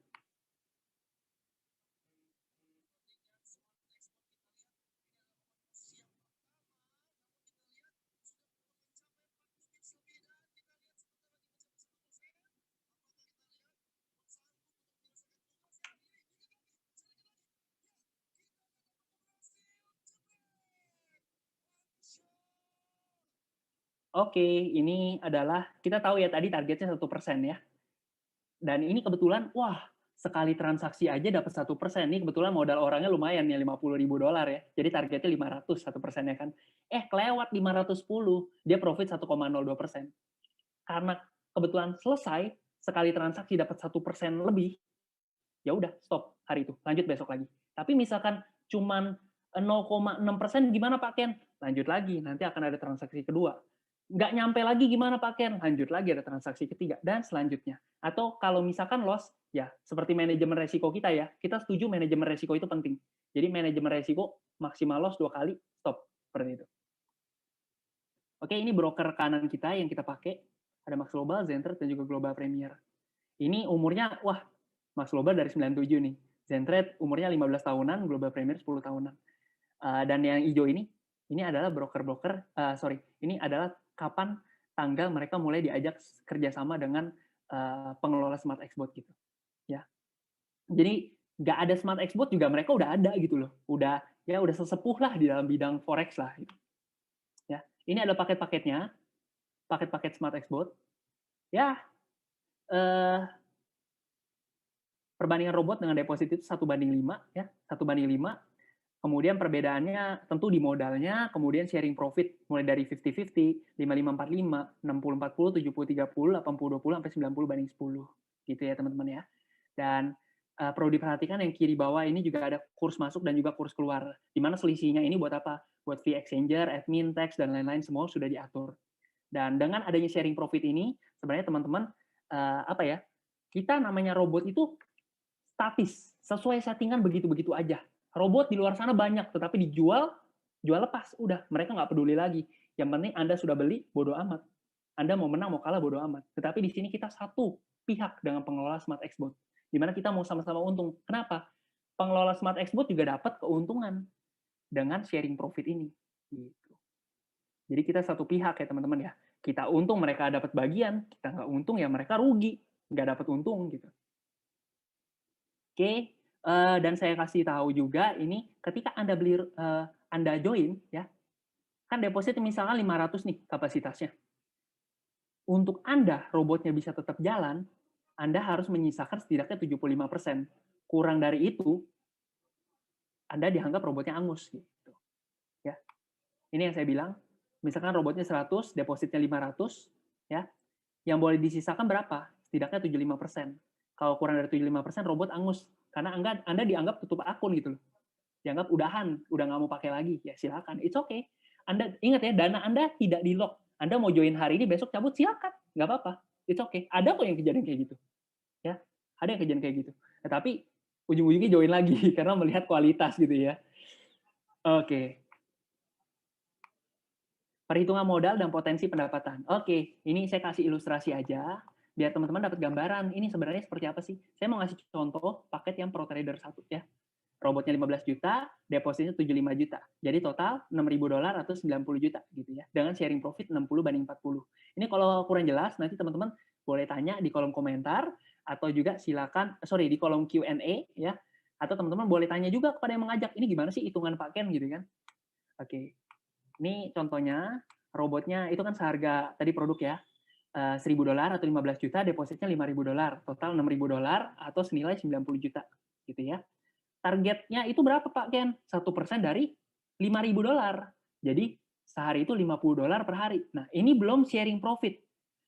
Oke, ini adalah kita tahu ya tadi targetnya 1% ya. Dan ini kebetulan, wah, sekali transaksi aja dapat 1%. Ini kebetulan modal orangnya lumayan ya, $50.000 ya. Jadi targetnya 500, 1%-nya kan. Kelewat 510, dia profit 1,02%. Karena kebetulan selesai, sekali transaksi dapat 1% lebih, ya udah stop hari itu, lanjut besok lagi. Tapi misalkan cuman 0,6% gimana Pak Ken? Lanjut lagi, nanti akan ada transaksi kedua. Nggak nyampe lagi gimana Pak Ken? Lanjut lagi ada transaksi ketiga, dan selanjutnya. Atau kalau misalkan loss, ya seperti manajemen resiko kita ya, kita setuju manajemen resiko itu penting. Jadi manajemen resiko maksimal loss 2 kali, stop. Seperti itu. Oke, ini broker kanan kita yang kita pakai. Ada Max Global, Zentrade, dan juga Global Premier. Ini umurnya, wah, Max Global dari 97 nih. Zentrade umurnya 15 tahunan, Global Premier 10 tahunan. Dan yang hijau ini adalah ini adalah kapan tanggal mereka mulai diajak kerjasama dengan pengelola Smart Export gitu. Ya. Jadi nggak ada Smart Export juga mereka udah ada gitu loh. Udah sesepuh lah di dalam bidang forex lah. Gitu. Ya. Ini ada paket-paketnya, paket-paket Smart Export. Ya, perbandingan robot dengan deposit itu 1:5 ya, 1:5. Kemudian perbedaannya tentu di modalnya, kemudian sharing profit mulai dari 50-50, 55-45, 60-40, 70-30, 80-20 sampai 90:10 gitu ya teman-teman ya. Dan perlu diperhatikan yang kiri bawah ini juga ada kurs masuk dan juga kurs keluar. Di mana selisihnya ini buat apa? Buat fee exchanger, admin, tax dan lain-lain semua sudah diatur. Dan dengan adanya sharing profit ini sebenarnya teman-teman kita namanya robot itu statis, sesuai settingan begitu-begitu aja. Robot di luar sana banyak, tetapi jual lepas, udah mereka nggak peduli lagi. Yang penting Anda sudah beli, bodo amat. Anda mau menang mau kalah bodo amat. Tetapi di sini kita satu pihak dengan pengelola Smart Export, di mana kita mau sama-sama untung. Kenapa? Pengelola Smart Export juga dapat keuntungan dengan sharing profit ini. Gitu. Jadi kita satu pihak ya teman-teman ya. Kita untung mereka dapat bagian, kita nggak untung ya mereka rugi, nggak dapat untung gitu. Oke. Dan saya kasih tahu juga ini ketika Anda join ya, kan deposit misalkan 500 nih kapasitasnya. Untuk Anda robotnya bisa tetap jalan, Anda harus menyisakan setidaknya 75%. Kurang dari itu, Anda dianggap robotnya angus gitu. Ya. Ini yang saya bilang, misalkan robotnya 100, depositnya 500, ya. Yang boleh disisakan berapa? Setidaknya 75%. Kalau kurang dari 75%, robot angus. Karena Anda dianggap tutup akun gitu loh. Dianggap udah nggak mau pakai lagi. Ya silakan, it's okay. Anda ingat ya, dana Anda tidak di lock. Anda mau join hari ini, besok cabut, silakan. Nggak apa-apa. It's okay. Ada kok yang kejadian kayak gitu. Ya, ada yang kejadian kayak gitu. Tapi ujung-ujungnya join lagi karena melihat kualitas gitu ya. Oke. Perhitungan modal dan potensi pendapatan. Oke, ini saya kasih ilustrasi aja biar teman-teman dapat gambaran ini sebenarnya seperti apa sih. Saya mau ngasih contoh paket yang Pro Trader 1 ya. Robotnya 15 juta, depositnya 75 juta. Jadi total $6.000 atau 90 juta gitu ya. Dengan sharing profit 60:40. Ini kalau kurang jelas nanti teman-teman boleh tanya di kolom komentar atau juga silakan di kolom Q&A ya. Atau teman-teman boleh tanya juga kepada yang mengajak, ini gimana sih hitungan Pak Ken gitu kan. Oke. Ini contohnya robotnya itu kan seharga tadi produk ya. $1.000 atau 15 juta, depositnya $5.000, total $6.000 atau senilai 90 juta gitu ya. Targetnya itu berapa Pak Ken? 1% dari $5.000. Jadi sehari itu $50 per hari. Nah, ini belum sharing profit.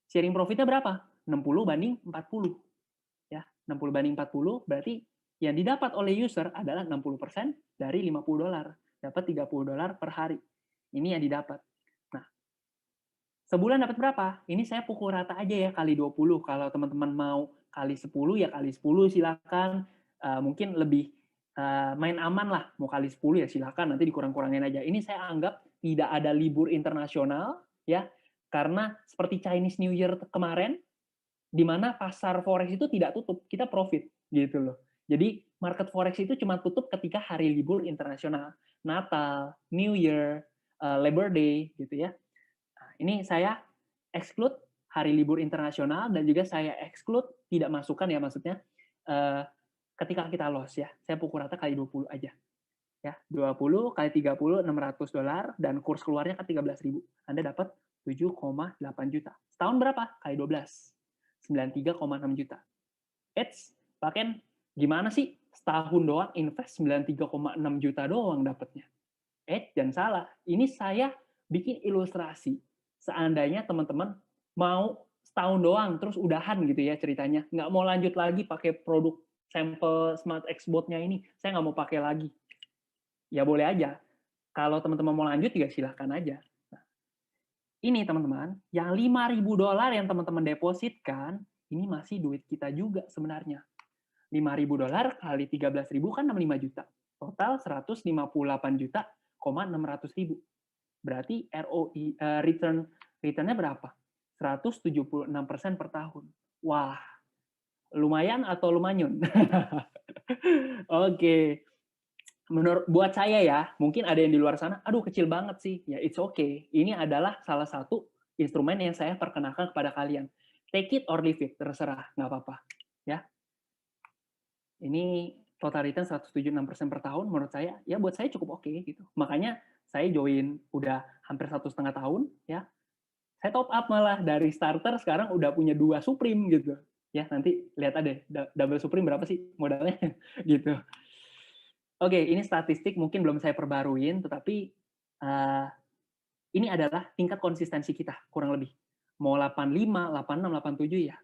Sharing profitnya berapa? 60:40. Ya, 60:40 berarti yang didapat oleh user adalah 60% dari $50. Dapat $30 per hari. Ini yang didapat. Nah, sebulan dapat berapa? Ini saya pukul rata aja ya, kali 20. Kalau teman-teman mau kali 10, ya kali 10 silakan. Mungkin lebih main aman lah, mau kali 10 ya silakan, nanti dikurang-kurangin aja. Ini saya anggap tidak ada libur internasional, ya, karena seperti Chinese New Year kemarin, di mana pasar forex itu tidak tutup, kita profit, gitu loh. Jadi market forex itu cuma tutup ketika hari libur internasional, Natal, New Year, Labor Day, gitu ya. Nah, ini saya exclude hari libur internasional dan juga saya exclude tidak masukkan ya maksudnya ketika kita loss ya. Saya pukul rata kali 20 aja. Ya, 20 kali 30 $600 dan kurs keluarnya kan 13.000. Anda dapat 7,8 juta. Setahun berapa? Kali 12. 93,6 juta. Eits, Pak Ken, gimana sih setahun doang invest 93,6 juta doang dapatnya? Jangan salah. Ini saya bikin ilustrasi. Seandainya teman-teman mau setahun doang, terus udahan gitu ya ceritanya. Nggak mau lanjut lagi pakai produk sampel Smart X-Bot-nya ini. Saya nggak mau pakai lagi. Ya boleh aja. Kalau teman-teman mau lanjut juga silahkan aja. Nah, ini teman-teman, yang $5.000 yang teman-teman depositkan, ini masih duit kita juga sebenarnya. $5.000 kali 13.000 kan 65 juta. Total 158 juta, 600.000. Berarti ROI, returnnya berapa? 176% per tahun. Wah, lumayan atau lumayan? Oke. Buat saya ya, mungkin ada yang di luar sana, aduh kecil banget sih. Ya it's okay. Ini adalah salah satu instrumen yang saya perkenalkan kepada kalian. Take it or leave it, terserah, nggak apa-apa. Ya. Ini total return 176% per tahun, menurut saya, ya buat saya cukup oke gitu. Makanya saya join udah hampir 1,5 tahun, ya. Saya top up malah dari starter sekarang udah punya 2 Supreme gitu. Ya, nanti lihat ada double Supreme berapa sih modalnya gitu. Oke, ini statistik mungkin belum saya perbaruin, tetapi ini adalah tingkat konsistensi kita, kurang lebih. Mau 85, 86, 87 ya,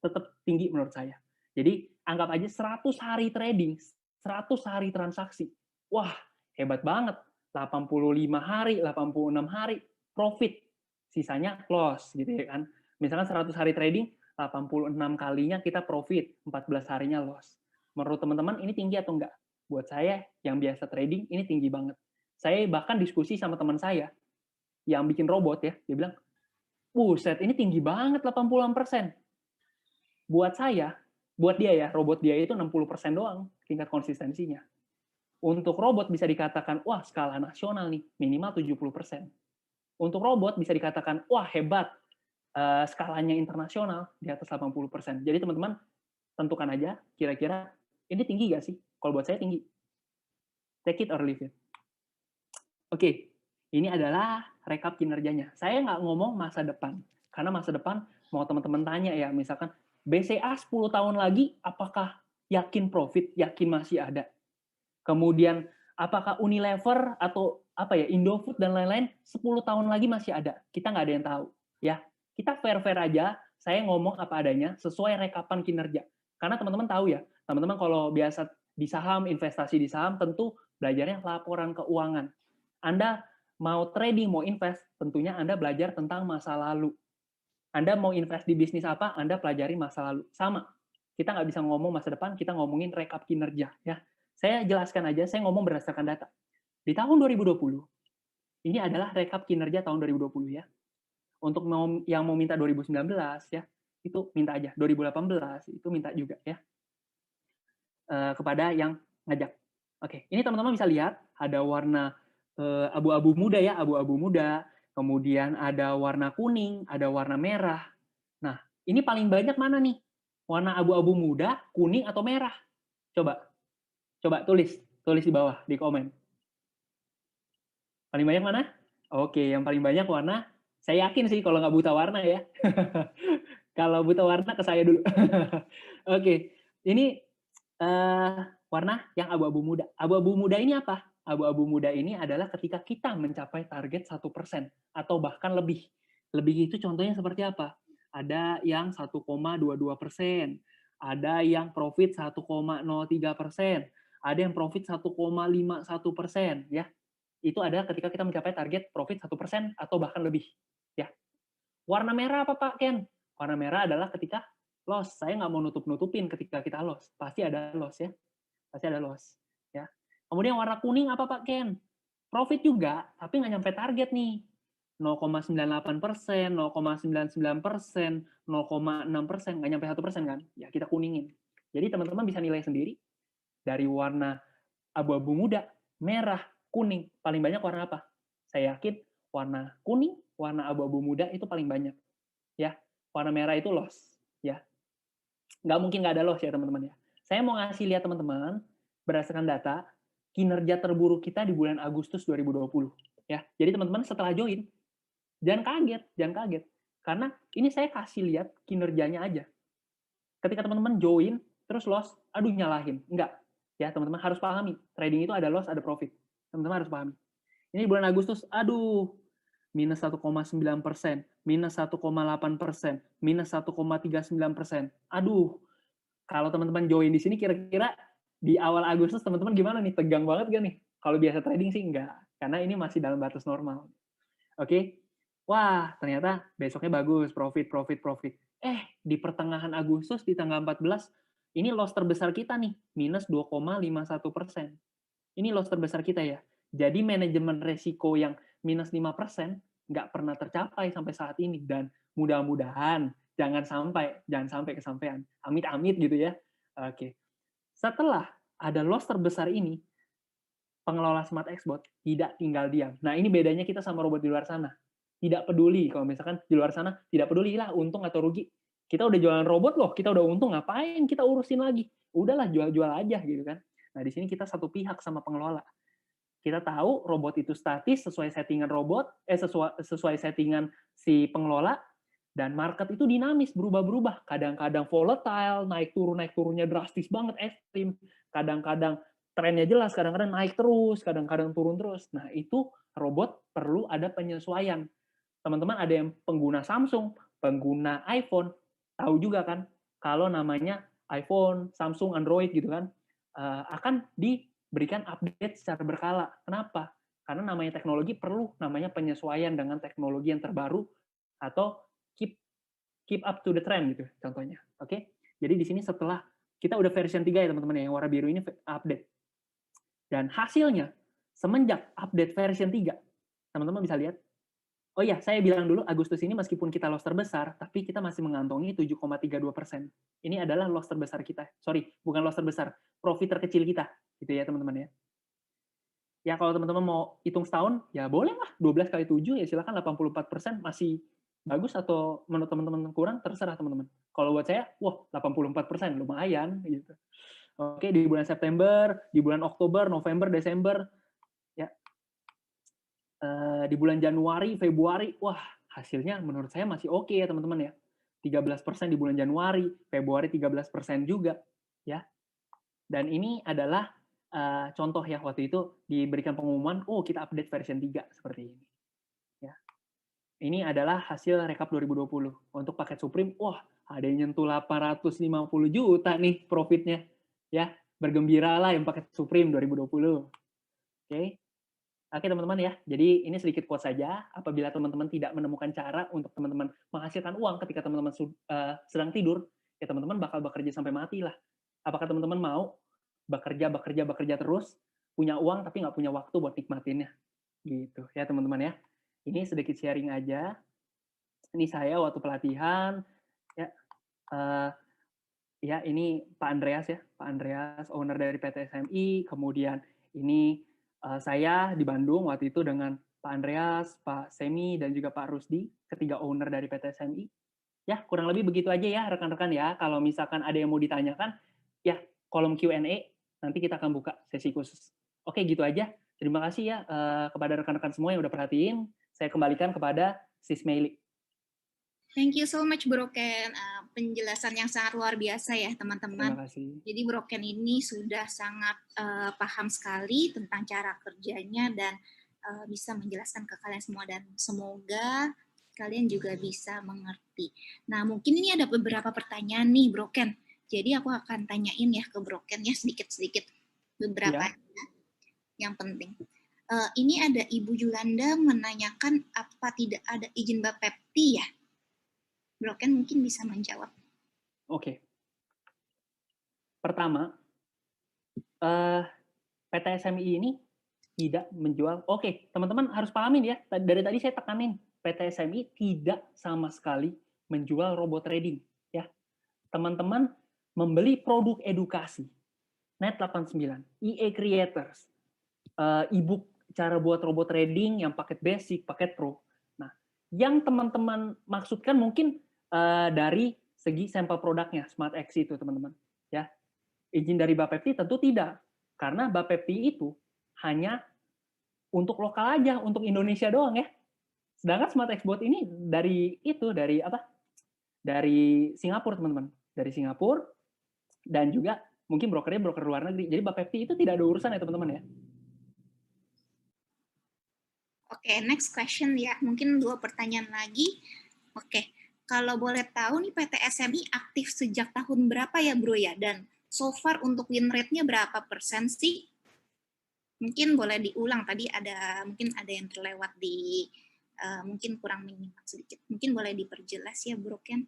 tetap tinggi menurut saya. Jadi, anggap aja 100 hari trading, 100 hari transaksi. Wah, hebat banget. 85 hari, 86 hari, profit. Sisanya loss, gitu ya kan. Misalkan 100 hari trading, 86 kalinya kita profit, 14 harinya loss. Menurut teman-teman, ini tinggi atau enggak? Buat saya yang biasa trading ini tinggi banget. Saya bahkan diskusi sama teman saya yang bikin robot ya, dia bilang, "Buset, ini tinggi banget 80%." Buat saya, buat dia ya, robot dia itu 60% doang tingkat konsistensinya. Untuk robot bisa dikatakan, wah skala nasional nih, minimal 70%. Untuk robot bisa dikatakan, wah hebat, skalanya internasional di atas 80%. Jadi teman-teman tentukan aja kira-kira ini tinggi nggak sih? Kalau buat saya tinggi. Take it or leave it. Oke, ini adalah rekap kinerjanya. Saya nggak ngomong masa depan, karena masa depan mau teman-teman tanya ya, misalkan BCA 10 tahun lagi, apakah yakin profit, yakin masih ada? Kemudian, apakah Unilever atau apa ya, Indofood dan lain-lain 10 tahun lagi masih ada? Kita nggak ada yang tahu. Ya, kita fair-fair aja, saya ngomong apa adanya, sesuai rekapan kinerja. Karena teman-teman tahu ya, teman-teman kalau biasa di saham, investasi di saham, tentu belajarnya laporan keuangan. Anda mau trading, mau invest, tentunya Anda belajar tentang masa lalu. Anda mau invest di bisnis apa, Anda pelajari masa lalu. Sama. Kita nggak bisa ngomong masa depan, kita ngomongin rekap kinerja. Ya. Saya jelaskan aja, saya ngomong berdasarkan data. Di tahun 2020, ini adalah rekap kinerja tahun 2020 ya. Untuk yang mau minta 2019 ya, itu minta aja. 2018 itu minta juga ya. Kepada yang ngajak. Oke, ini teman-teman bisa lihat ada warna abu-abu muda ya, abu-abu muda. Kemudian ada warna kuning, ada warna merah. Nah, ini paling banyak mana nih? Warna abu-abu muda, kuning atau merah? Coba tulis di bawah di komen. Paling banyak mana? Oke, yang paling banyak warna. Saya yakin sih kalau nggak buta warna ya. Kalau buta warna ke saya dulu. Oke, ini warna yang abu-abu muda. Abu-abu muda ini apa? Abu-abu muda ini adalah ketika kita mencapai target 1% atau bahkan lebih. Lebih itu contohnya seperti apa? Ada yang 1,22%, ada yang profit 1,03%, ada yang profit 1,51%, ya. Itu ada ketika kita mencapai target profit 1% atau bahkan lebih, ya. Warna merah apa Pak Ken? Warna merah adalah ketika loss. Saya nggak mau nutup-nutupin ketika kita loss. Pasti ada loss ya. Pasti ada loss. Ya. Kemudian warna kuning apa Pak Ken? Profit juga, tapi nggak nyampe target nih. 0,98%, 0,99%, 0,6%, nggak nyampe 1% kan? Ya kita kuningin. Jadi teman-teman bisa nilai sendiri dari warna abu-abu muda, merah, kuning. Paling banyak warna apa? Saya yakin warna kuning, warna abu-abu muda itu paling banyak. Ya, warna merah itu loss. Ya, nggak mungkin nggak ada loss ya teman-teman ya. Saya mau ngasih lihat teman-teman berdasarkan data kinerja terburuk kita di bulan Agustus 2020. Ya, jadi teman-teman setelah join Jangan kaget, jangan kaget. Karena ini saya kasih lihat kinerjanya aja. Ketika teman-teman join, terus loss, aduh nyalahin. Enggak. Ya, teman-teman harus pahami. Trading itu ada loss, ada profit. Teman-teman harus pahami. Ini bulan Agustus, aduh, minus 1,9%, minus 1,8%, minus 1,39%. Aduh, kalau teman-teman join di sini kira-kira di awal Agustus teman-teman gimana nih? Tegang banget gak nih? Kalau biasa trading sih enggak, karena ini masih dalam batas normal. Oke? Wah, ternyata besoknya bagus, profit, profit, profit. Di pertengahan Agustus, di tanggal 14, ini loss terbesar kita nih, minus 2,51%. Ini loss terbesar kita ya. Jadi manajemen resiko yang minus 5% nggak pernah tercapai sampai saat ini. Dan mudah-mudahan jangan sampai kesampaian. Amit-amit gitu ya. Oke. Setelah ada loss terbesar ini, pengelola Smart Export tidak tinggal diam. Nah, ini bedanya kita sama robot di luar sana. Tidak peduli, kalau misalkan di luar sana, tidak peduli lah untung atau rugi. Kita udah jualan robot loh, kita udah untung, ngapain kita urusin lagi? Udahlah, jual-jual aja gitu kan. Nah, di sini kita satu pihak sama pengelola. Kita tahu robot itu statis sesuai settingan sesuai settingan si pengelola, dan market itu dinamis, berubah-berubah. Kadang-kadang volatile, naik turunnya drastis banget, ekstrim. Kadang-kadang trennya jelas, kadang-kadang naik terus, kadang-kadang turun terus. Nah, itu robot perlu ada penyesuaian. Teman-teman ada yang pengguna Samsung, pengguna iPhone, tahu juga kan, kalau namanya iPhone, Samsung, Android gitu kan, akan diberikan update secara berkala. Kenapa? Karena namanya teknologi perlu namanya penyesuaian dengan teknologi yang terbaru atau keep up to the trend gitu contohnya. Oke? Jadi di sini setelah kita udah version 3 ya teman-teman, yang warna biru ini update. Dan hasilnya semenjak update version 3, teman-teman bisa lihat. Oh iya, saya bilang dulu Agustus ini meskipun kita loss terbesar, tapi kita masih mengantongi 7,32%. Ini adalah loss terbesar kita. Sorry, bukan loss terbesar, profit terkecil kita, gitu ya teman-teman ya. Ya kalau teman-teman mau hitung setahun, ya boleh lah, 12 kali 7 ya silakan 84% masih bagus atau menurut teman-teman kurang, terserah teman-teman. Kalau buat saya, wah 84% lumayan gitu. Oke, di bulan September, di bulan Oktober, November, Desember, ya di bulan Januari, Februari, wah hasilnya menurut saya masih oke ya teman-teman ya. 13% di bulan Januari, Februari 13% juga ya. Dan ini adalah contoh ya, waktu itu diberikan pengumuman, oh kita update version 3 seperti ini. Ya. Ini adalah hasil rekap 2020. Untuk paket Supreme, wah ada yang nyentuh 850 juta nih profitnya. Ya, bergembiralah yang paket Supreme 2020. Oke. Oke teman-teman ya, jadi ini sedikit quote saja. Apabila teman-teman tidak menemukan cara untuk teman-teman menghasilkan uang ketika teman-teman sedang tidur, ya teman-teman bakal bekerja sampai mati lah. Apakah teman-teman mau bekerja terus, punya uang tapi nggak punya waktu buat nikmatinnya? Gitu ya teman-teman ya. Ini sedikit sharing aja. Ini saya waktu pelatihan, ya, ya ini Pak Andreas ya, Pak Andreas, owner dari PT SMI. Kemudian ini saya di Bandung waktu itu dengan Pak Andreas, Pak Semi, dan juga Pak Rusdi, ketiga owner dari PT SMI. Ya, kurang lebih begitu aja ya rekan-rekan ya. Kalau misalkan ada yang mau ditanyakan, ya kolom Q&A, nanti kita akan buka sesi khusus. Oke, gitu aja. Terima kasih ya kepada rekan-rekan semua yang udah perhatiin. Saya kembalikan kepada Sis Meili. Thank you so much Bro Ken, penjelasan yang sangat luar biasa ya teman-teman. Terima kasih. Jadi Bro Ken ini sudah sangat paham sekali tentang cara kerjanya dan bisa menjelaskan ke kalian semua, dan semoga kalian juga bisa mengerti. Nah mungkin ini ada beberapa pertanyaan nih Bro Ken, jadi aku akan tanyain ya ke Bro Ken ya sedikit-sedikit beberapa yang penting. Ini ada Ibu Yulanda menanyakan apa tidak ada izin Bapepti ya? Bro Ken mungkin bisa menjawab. Oke. Pertama, PT SMI ini tidak menjual. Oke, teman-teman harus pahamin ya. Dari tadi saya tekanin, PT SMI tidak sama sekali menjual robot trading. Ya, teman-teman membeli produk edukasi, Net89, EA Creators, e-book cara buat robot trading yang paket basic, paket pro. Nah, yang teman-teman maksudkan mungkin dari segi sampel produknya SmartX itu teman-teman ya. Izin dari Bapepti tentu tidak, karena Bapepti itu hanya untuk lokal aja, untuk Indonesia doang ya. Sedangkan Smart Export ini dari apa? Dari Singapura, teman-teman. Dari Singapura, dan juga mungkin brokernya broker luar negeri. Jadi Bapepti itu tidak ada urusan ya, teman-teman ya. Oke, next question ya. Mungkin 2 pertanyaan lagi. Oke, kalau boleh tahu nih PT SMI aktif sejak tahun berapa ya Bro ya? Dan so far untuk win rate-nya berapa persen sih? Mungkin boleh diulang, tadi mungkin ada yang terlewat mungkin kurang menyimak sedikit. Mungkin boleh diperjelas ya Bro Ken.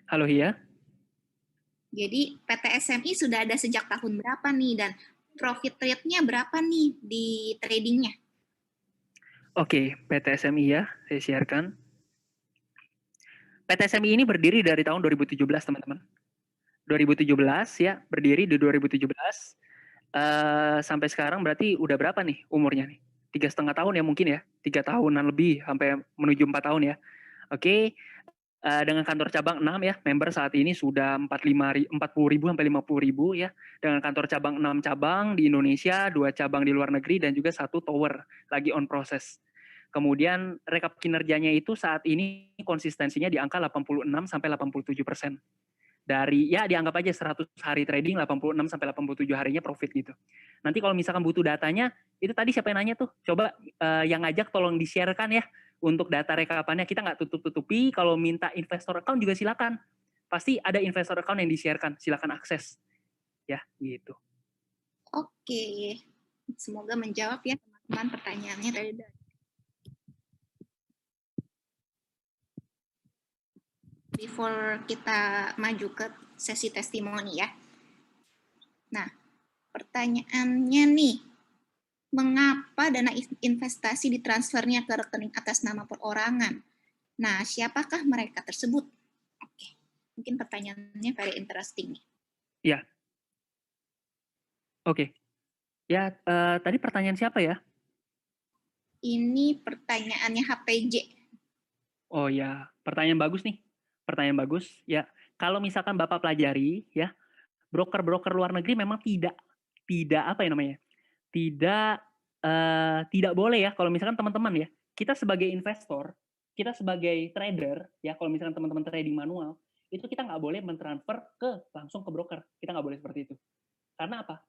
Halo Hia. Jadi PT SMI sudah ada sejak tahun berapa nih, dan profit rate-nya berapa nih di tradingnya? Oke, PT SMI ya, saya sharekan. PT SMI ini berdiri dari tahun 2017, teman-teman. 2017 ya, berdiri di 2017. Sampai sekarang berarti udah berapa nih umurnya nih? 3,5 tahun ya mungkin ya, 3 tahunan lebih sampai menuju 4 tahun ya. Oke, dengan kantor cabang 6 ya, member saat ini sudah 40.000 sampai 50.000 ya. Dengan kantor cabang 6 cabang di Indonesia, 2 cabang di luar negeri, dan juga 1 tower lagi on process. Kemudian rekap kinerjanya itu saat ini konsistensinya di angka 86 sampai 87%. Dari ya dianggap aja 100 hari trading 86 sampai 87 harinya profit gitu. Nanti kalau misalkan butuh datanya, itu tadi siapa yang nanya tuh? Coba yang ngajak tolong di-share-kan ya untuk data rekapannya. Kita nggak tutup-tutupi, kalau minta investor account juga silakan. Pasti ada investor account yang di-share-kan, silakan akses. Ya, gitu. Oke, semoga menjawab ya teman-teman pertanyaannya tadi. Before kita maju ke sesi testimoni ya. Nah, pertanyaannya nih, mengapa dana investasi ditransfernya ke rekening atas nama perorangan? Nah, siapakah mereka tersebut? Oke, mungkin pertanyaannya very interesting nih. Ya. Oke. Ya, tadi pertanyaan siapa ya? Ini pertanyaannya HPJ. Oh ya, pertanyaan bagus nih. Pertanyaan bagus. Ya, kalau misalkan Bapak pelajari ya, broker-broker luar negeri memang tidak apa ya namanya? Tidak boleh ya kalau misalkan teman-teman ya, kita sebagai investor, kita sebagai trader ya, kalau misalkan teman-teman trading manual, itu kita nggak boleh mentransfer langsung ke broker. Kita nggak boleh seperti itu. Karena apa?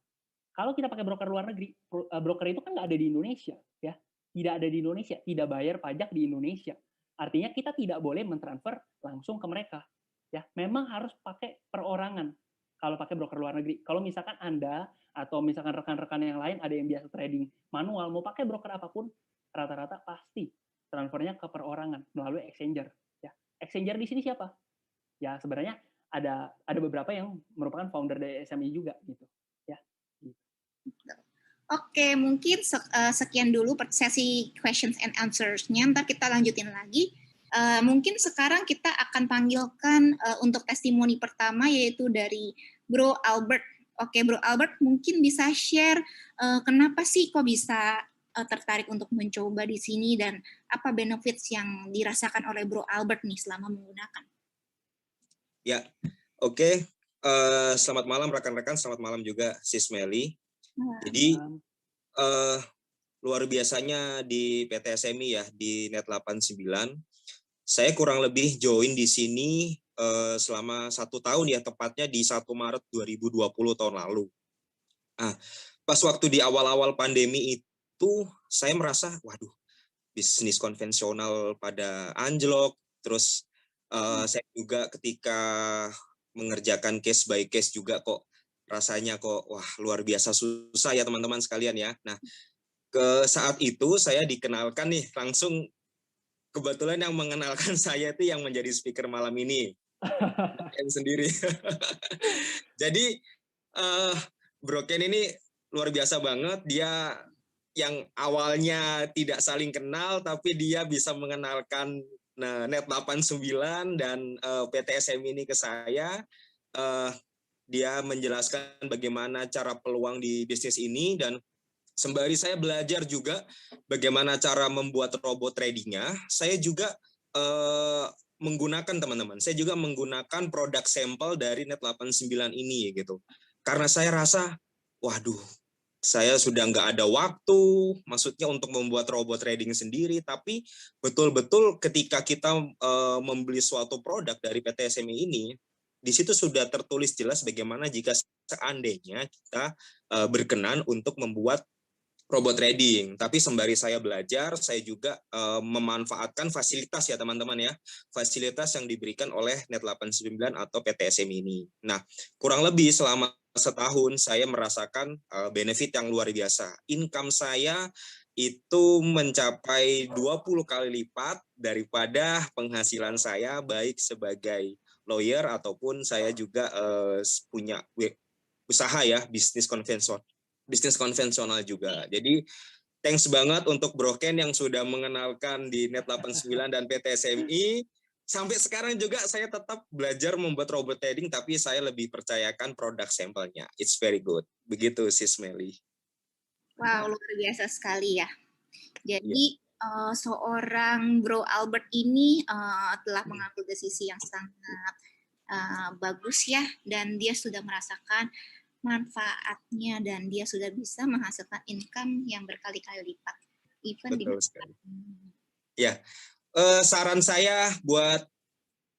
Kalau kita pakai broker luar negeri, broker itu kan nggak ada di Indonesia ya, tidak ada di Indonesia, tidak bayar pajak di Indonesia. Artinya kita tidak boleh mentransfer langsung ke mereka. Ya, memang harus pakai perorangan kalau pakai broker luar negeri. Kalau misalkan Anda atau misalkan rekan-rekan yang lain ada yang biasa trading manual, mau pakai broker apapun, rata-rata pasti transfernya ke perorangan melalui exchanger. Ya, exchanger di sini siapa? Ya sebenarnya ada beberapa yang merupakan founder dari SMI juga gitu. Ya. Oke, mungkin sekian dulu sesi questions and answers-nya. Ntar kita lanjutin lagi. Mungkin sekarang kita akan panggilkan untuk testimoni pertama, yaitu dari Bro Albert. Oke, Bro Albert, mungkin bisa share kenapa sih kok bisa tertarik untuk mencoba di sini, dan apa benefits yang dirasakan oleh Bro Albert nih selama menggunakan. Ya, oke. Selamat malam rekan-rekan, selamat malam juga Sis Meli. Jadi luar biasanya di PT SMI ya, di Net 89. Saya kurang lebih join di sini selama 1 tahun ya, tepatnya di 1 Maret 2020 tahun lalu. Nah, pas waktu di awal-awal pandemi itu saya merasa, waduh, bisnis konvensional pada anjlok. Terus saya juga ketika mengerjakan case by case juga kok rasanya kok wah luar biasa susah ya teman-teman sekalian ya. Nah, ke saat itu saya dikenalkan nih langsung, kebetulan yang mengenalkan saya itu yang menjadi speaker malam ini. Ken sendiri. Jadi Bro Ken ini luar biasa banget. Dia yang awalnya tidak saling kenal tapi dia bisa mengenalkan Net 89 dan PT SMI ini ke saya. Dia menjelaskan bagaimana cara peluang di bisnis ini, dan sembari saya belajar juga bagaimana cara membuat robot tradingnya, saya juga menggunakan teman-teman. Saya juga menggunakan produk sampel dari Net 89 ini gitu. Karena saya rasa, waduh, saya sudah nggak ada waktu, maksudnya untuk membuat robot trading sendiri, tapi betul-betul ketika kita membeli suatu produk dari PT SMI ini, di situ sudah tertulis jelas bagaimana jika seandainya kita berkenan untuk membuat robot trading. Tapi sembari saya belajar, saya juga memanfaatkan fasilitas ya teman-teman ya, fasilitas yang diberikan oleh Net89 atau PT SMI ini. Nah, kurang lebih selama setahun saya merasakan benefit yang luar biasa. Income saya itu mencapai 20 kali lipat daripada penghasilan saya baik sebagai lawyer ataupun saya juga punya usaha ya, bisnis konvensional juga. Jadi thanks banget untuk Bro Ken yang sudah mengenalkan di Net89 dan PT SMI. Sampai sekarang juga saya tetap belajar membuat robot trading, tapi saya lebih percayakan produk sampelnya. It's very good. Begitu, Sis Meli. Wow, luar biasa sekali ya. Jadi seorang Bro Albert ini telah mengambil desisi yang sangat bagus ya, dan dia sudah merasakan manfaatnya dan dia sudah bisa menghasilkan income yang berkali-kali lipat. Even betul sekali. Ya, saran saya buat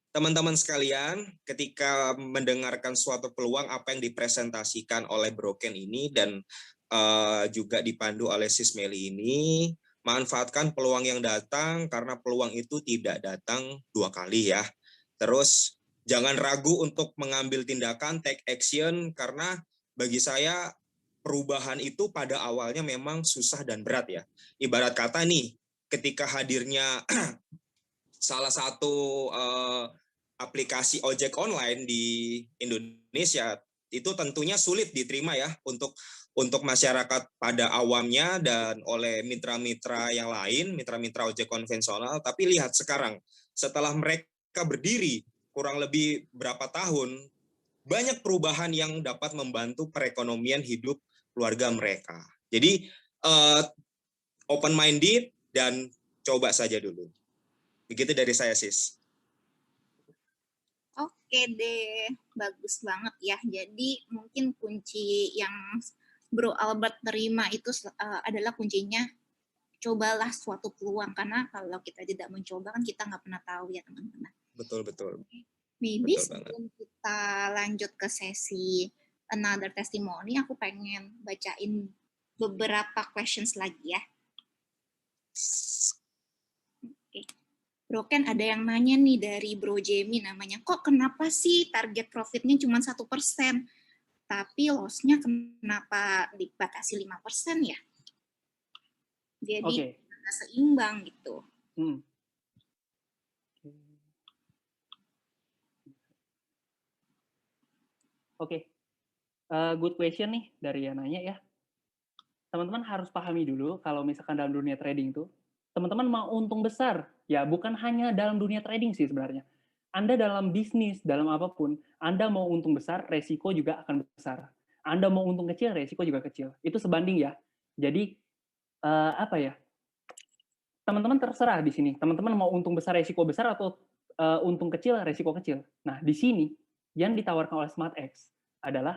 teman-teman sekalian, ketika mendengarkan suatu peluang apa yang dipresentasikan oleh Bro Ken ini dan juga dipandu oleh Sis Meli ini, manfaatkan peluang yang datang karena peluang itu tidak datang 2 kali ya. Terus jangan ragu untuk mengambil tindakan, take action, karena bagi saya perubahan itu pada awalnya memang susah dan berat ya. Ibarat kata nih, ketika hadirnya salah satu aplikasi ojek online di Indonesia, itu tentunya sulit diterima ya untuk masyarakat pada awamnya dan oleh mitra-mitra yang lain, mitra-mitra ojek konvensional. Tapi lihat sekarang, setelah mereka berdiri kurang lebih berapa tahun, banyak perubahan yang dapat membantu perekonomian hidup keluarga mereka. Jadi open-minded dan coba saja dulu. Begitu dari saya, Sis. Oke deh, bagus banget ya. Jadi mungkin kunci yang Bro Albert terima itu adalah kuncinya cobalah suatu peluang, karena kalau kita tidak mencoba kan kita nggak pernah tahu ya teman-teman. Betul. Maybe sebelum kita lanjut ke sesi another testimony, aku pengen bacain beberapa questions lagi ya. Oke. Bro Ken, ada yang nanya nih dari Bro Jamie namanya, kok kenapa sih target profitnya cuma 1%, tapi loss-nya kenapa dibatasi 5% ya? Jadi nggak seimbang gitu. Oke, good question nih dari yang nanya ya. Teman-teman harus pahami dulu kalau misalkan dalam dunia trading tuh, teman-teman mau untung besar, ya bukan hanya dalam dunia trading sih sebenarnya. Anda dalam bisnis, dalam apapun, Anda mau untung besar, resiko juga akan besar. Anda mau untung kecil, resiko juga kecil. Itu sebanding ya. Jadi, apa ya, teman-teman terserah di sini. Teman-teman mau untung besar, resiko besar, atau untung kecil, resiko kecil. Nah, di sini, yang ditawarkan oleh SmartX adalah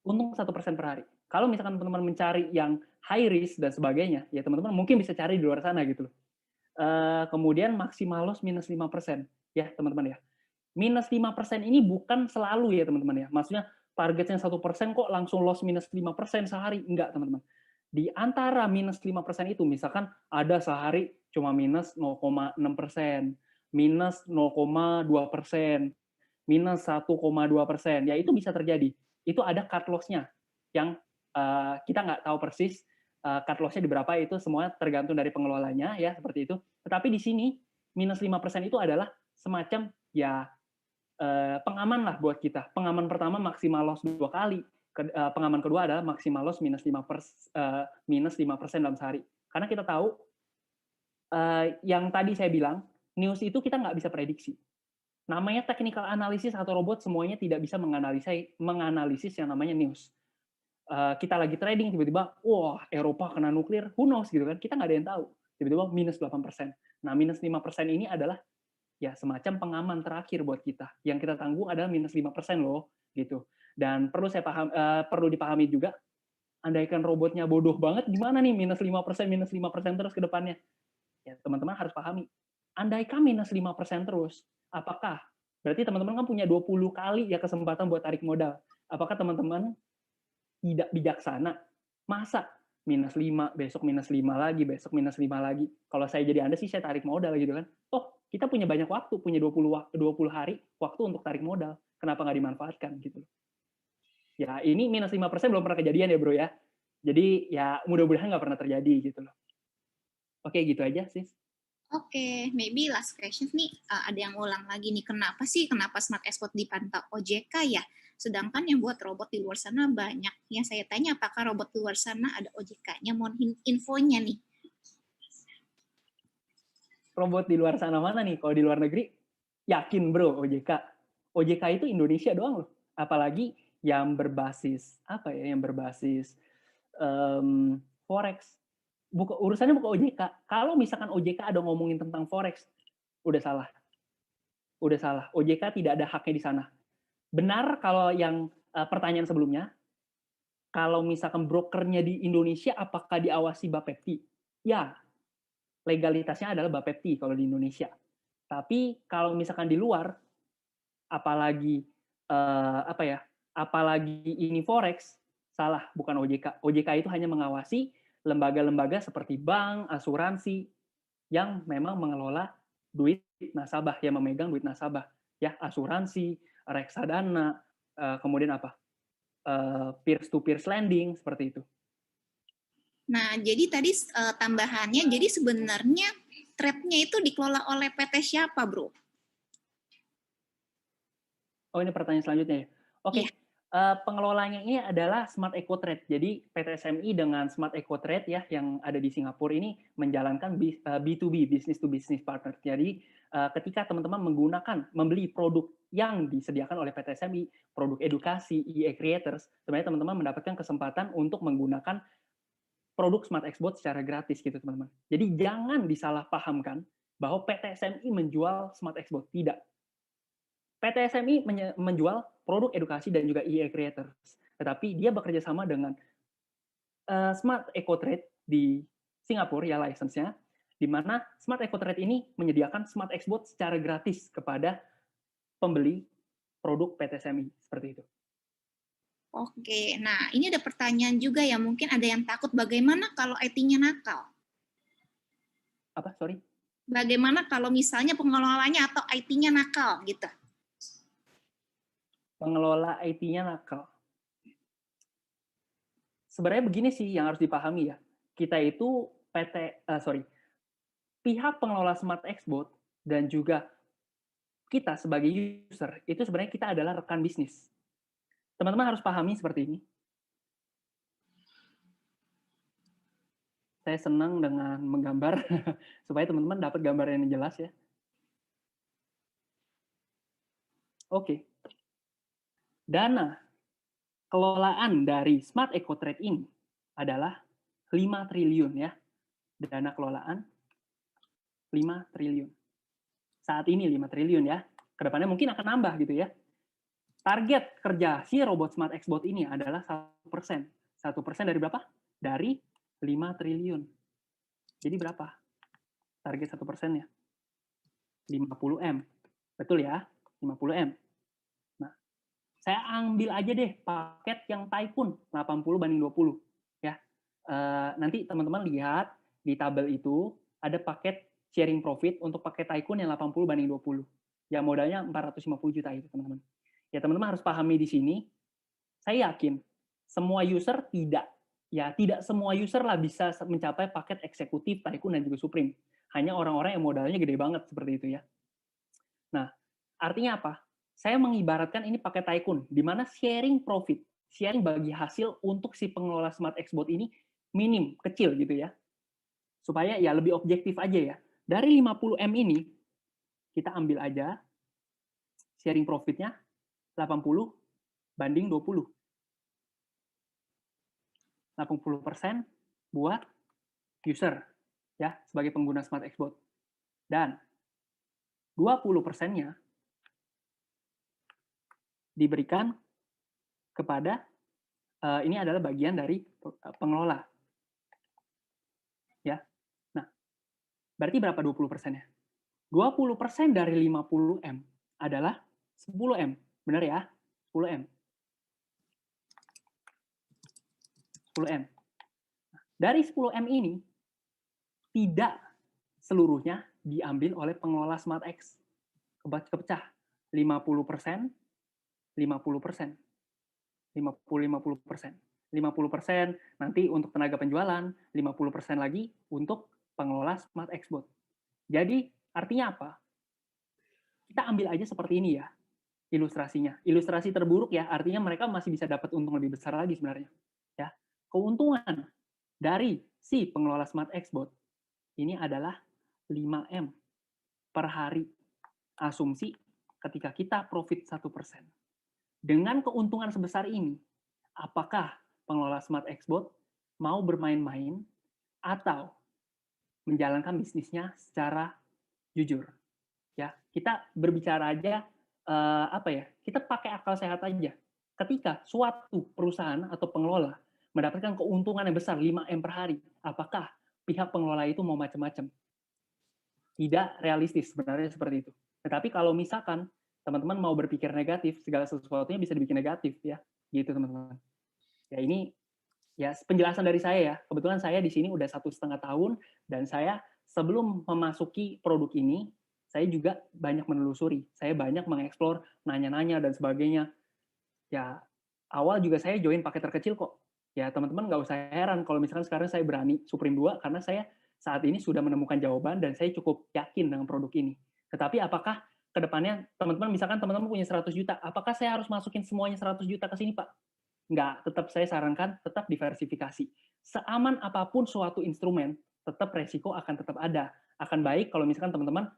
untung 1% per hari. Kalau misalkan teman-teman mencari yang high risk dan sebagainya, ya teman-teman mungkin bisa cari di luar sana gitu loh. Kemudian maksimal loss minus 5%. Ya, teman-teman ya. Minus 5% ini bukan selalu ya, teman-teman ya. Maksudnya targetnya 1% kok langsung loss minus 5% sehari. Enggak, teman-teman. Di antara minus 5% itu, misalkan ada sehari cuma minus 0,6%, minus 0,2%, minus 1,2%, ya itu bisa terjadi. Itu ada cut loss-nya yang kita nggak tahu persis cut loss-nya di berapa, itu semua tergantung dari pengelolanya ya, seperti itu. Tetapi di sini minus 5% itu adalah semacam ya pengaman lah buat kita. Pengaman pertama maksimal loss 2 kali. Pengaman kedua adalah maksimal loss minus 5% dalam sehari. Karena kita tahu yang tadi saya bilang, news itu kita nggak bisa prediksi. Namanya technical analysis atau robot semuanya tidak bisa menganalisis yang namanya news. Kita lagi trading, tiba-tiba, wah Eropa kena nuklir, who knows gitu kan, kita nggak ada yang tahu. Tiba-tiba minus 8%. Nah, minus 5% ini adalah ya semacam pengaman terakhir buat kita. Yang kita tanggung adalah minus 5% loh, gitu. Dan perlu dipahami juga, andaikan robotnya bodoh banget, gimana nih minus 5% terus ke depannya? Ya, teman-teman harus pahami. Andaikan minus 5% terus, apakah berarti teman-teman kan punya 20 kali ya kesempatan buat tarik modal. Apakah teman-teman tidak bijaksana? Masa minus 5, besok minus 5 lagi, besok minus 5 lagi. Kalau saya jadi Anda sih saya tarik modal gitu kan. Oh, kita punya banyak waktu, punya 20 hari waktu untuk tarik modal. Kenapa nggak dimanfaatkan gitu? Ya, ini minus 5% belum pernah kejadian ya, Bro ya. Jadi ya mudah-mudahan nggak pernah terjadi gitu loh. Oke, gitu aja sih. Oke, maybe last question nih, ada yang ulang lagi nih, kenapa Smart Export dipantau OJK ya? Sedangkan yang buat robot di luar sana banyak. Yang saya tanya, apakah robot di luar sana ada OJK-nya? Mohon infonya nih. Robot di luar sana mana nih? Kalau di luar negeri, yakin bro OJK. OJK itu Indonesia doang loh. Apalagi yang berbasis, apa ya, yang berbasis Forex. Urusannya bukan OJK. Kalau misalkan OJK ada ngomongin tentang Forex, udah salah. Udah salah. OJK tidak ada haknya di sana. Benar kalau yang pertanyaan sebelumnya, kalau misalkan brokernya di Indonesia, apakah diawasi Bapepti? Ya, legalitasnya adalah Bapepti kalau di Indonesia. Tapi kalau misalkan di luar, apalagi apa ya, apalagi ini Forex, salah, bukan OJK. OJK itu hanya mengawasi lembaga-lembaga seperti bank, asuransi, yang memang mengelola duit nasabah, yang memegang duit nasabah. Ya, asuransi, reksadana, kemudian apa? Peer-to-peer lending, seperti itu. Nah, jadi tadi tambahannya, jadi sebenarnya trade-nya itu dikelola oleh PT siapa, Bro? Oh, ini pertanyaan selanjutnya ya. Oke, Iya. pengelolanya ini adalah Smart Eco Trade. Jadi PT SMI dengan Smart Eco Trade ya yang ada di Singapura ini menjalankan B2B, business to business partner. Jadi ketika teman-teman membeli produk yang disediakan oleh PT SMI, produk edukasi, EA Creators, sebenarnya teman-teman mendapatkan kesempatan untuk menggunakan produk Smart Export secara gratis gitu teman-teman. Jadi jangan disalahpahamkan bahwa PT SMI menjual Smart Export. Tidak. PT SMI menjual produk edukasi dan juga EA Creators. Tetapi dia bekerja sama dengan Smart Eco Trade di Singapura, ya license-nya, di mana Smart Eco Trade ini menyediakan Smart Export secara gratis kepada pembeli produk PT SMI. Seperti itu. Oke, nah ini ada pertanyaan juga ya, mungkin ada yang takut bagaimana kalau IT-nya nakal? Apa, sorry? Bagaimana kalau misalnya pengelolanya atau IT-nya nakal gitu? Pengelola IT-nya nakal. Sebenarnya begini sih yang harus dipahami ya. Kita itu pihak pengelola Smart Export dan juga kita sebagai user, itu sebenarnya kita adalah rekan bisnis. Teman-teman harus pahami seperti ini. Saya senang dengan menggambar, supaya teman-teman dapat gambaran yang jelas ya. Oke. Dana kelolaan dari Smart Eco Trade ini adalah 5 triliun ya. Dana kelolaan 5 triliun. Saat ini 5 triliun ya. Kedepannya mungkin akan nambah gitu ya. Target kerja si robot Smart Export ini adalah 1%. 1% dari berapa? Dari 5 triliun. Jadi berapa? Target 1%-nya? 50M. Betul ya? 50M. Nah, saya ambil aja deh paket yang Tycoon 80 banding 20 ya. Nanti teman-teman lihat di tabel itu ada paket sharing profit untuk paket Tycoon yang 80 banding 20. Ya modalnya 450 juta itu teman-teman. Ya teman-teman harus pahami di sini. Saya yakin semua user tidak semua user lah bisa mencapai paket eksekutif Tycoon dan juga Supreme. Hanya orang-orang yang modalnya gede banget seperti itu ya. Nah, artinya apa? Saya mengibaratkan ini pakai Tycoon, di mana sharing profit, sharing bagi hasil untuk si pengelola Smart Export ini minim, kecil gitu ya. Supaya ya lebih objektif aja ya. Dari 50M ini, kita ambil aja sharing profitnya 80 banding 20. 80% buat user ya sebagai pengguna Smart Export. Dan 20%-nya diberikan kepada ini adalah bagian dari pengelola. Ya. Nah, berarti berapa 20%-nya? 20% dari 50M adalah 10M. Benar ya? 10M. 10M. Dari 10M ini, tidak seluruhnya diambil oleh pengelola SmartX. Kepecah. 50%, 50%. 50-50%. 50% nanti untuk tenaga penjualan, 50% lagi untuk pengelola SmartX Bot. Jadi, artinya apa? Kita ambil aja seperti ini ya, ilustrasinya. Ilustrasi terburuk ya, artinya mereka masih bisa dapat untung lebih besar lagi sebenarnya. Ya, keuntungan dari si pengelola SmartX Bot ini adalah 5M per hari. Asumsi ketika kita profit 1%. Dengan keuntungan sebesar ini, apakah pengelola SmartX Bot mau bermain-main atau menjalankan bisnisnya secara jujur? Ya, kita berbicara aja apa ya? Kita pakai akal sehat aja. Ketika suatu perusahaan atau pengelola mendapatkan keuntungan yang besar 5M per hari, apakah pihak pengelola itu mau macam-macam? Tidak realistis sebenarnya seperti itu. Tetapi kalau misalkan teman-teman mau berpikir negatif, segala sesuatunya bisa dibikin negatif ya. Gitu teman-teman. Ya ini ya penjelasan dari saya ya. Kebetulan saya di sini udah 1,5 tahun dan saya sebelum memasuki produk ini, saya juga banyak menelusuri. Saya banyak mengeksplor, nanya-nanya dan sebagainya. Ya awal juga saya join paket terkecil kok. Ya teman-teman nggak usah heran kalau misalkan sekarang saya berani Supreme 2 karena saya saat ini sudah menemukan jawaban dan saya cukup yakin dengan produk ini. Tetapi apakah ke depannya teman-teman misalkan teman-teman punya 100 juta, apakah saya harus masukin semuanya 100 juta ke sini, Pak? Nggak, tetap saya sarankan tetap diversifikasi. Seaman apapun suatu instrumen, tetap resiko akan tetap ada. Akan baik kalau misalkan teman-teman,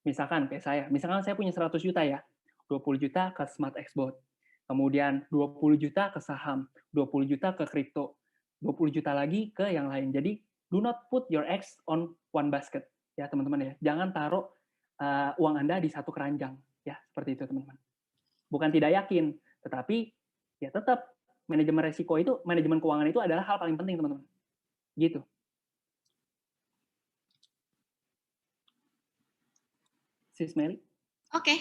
misalkan kayak saya, misalkan saya punya 100 juta ya, 20 juta ke Smart Xbot, kemudian 20 juta ke saham, 20 juta ke kripto, 20 juta lagi ke yang lain. Jadi, do not put your eggs on one basket. Ya, teman-teman ya. Jangan taruh uang Anda di satu keranjang. Ya, seperti itu, teman-teman. Bukan tidak yakin, tetapi ya tetap manajemen resiko itu, manajemen keuangan itu adalah hal paling penting, teman-teman. Gitu. Sis Meli? Oke.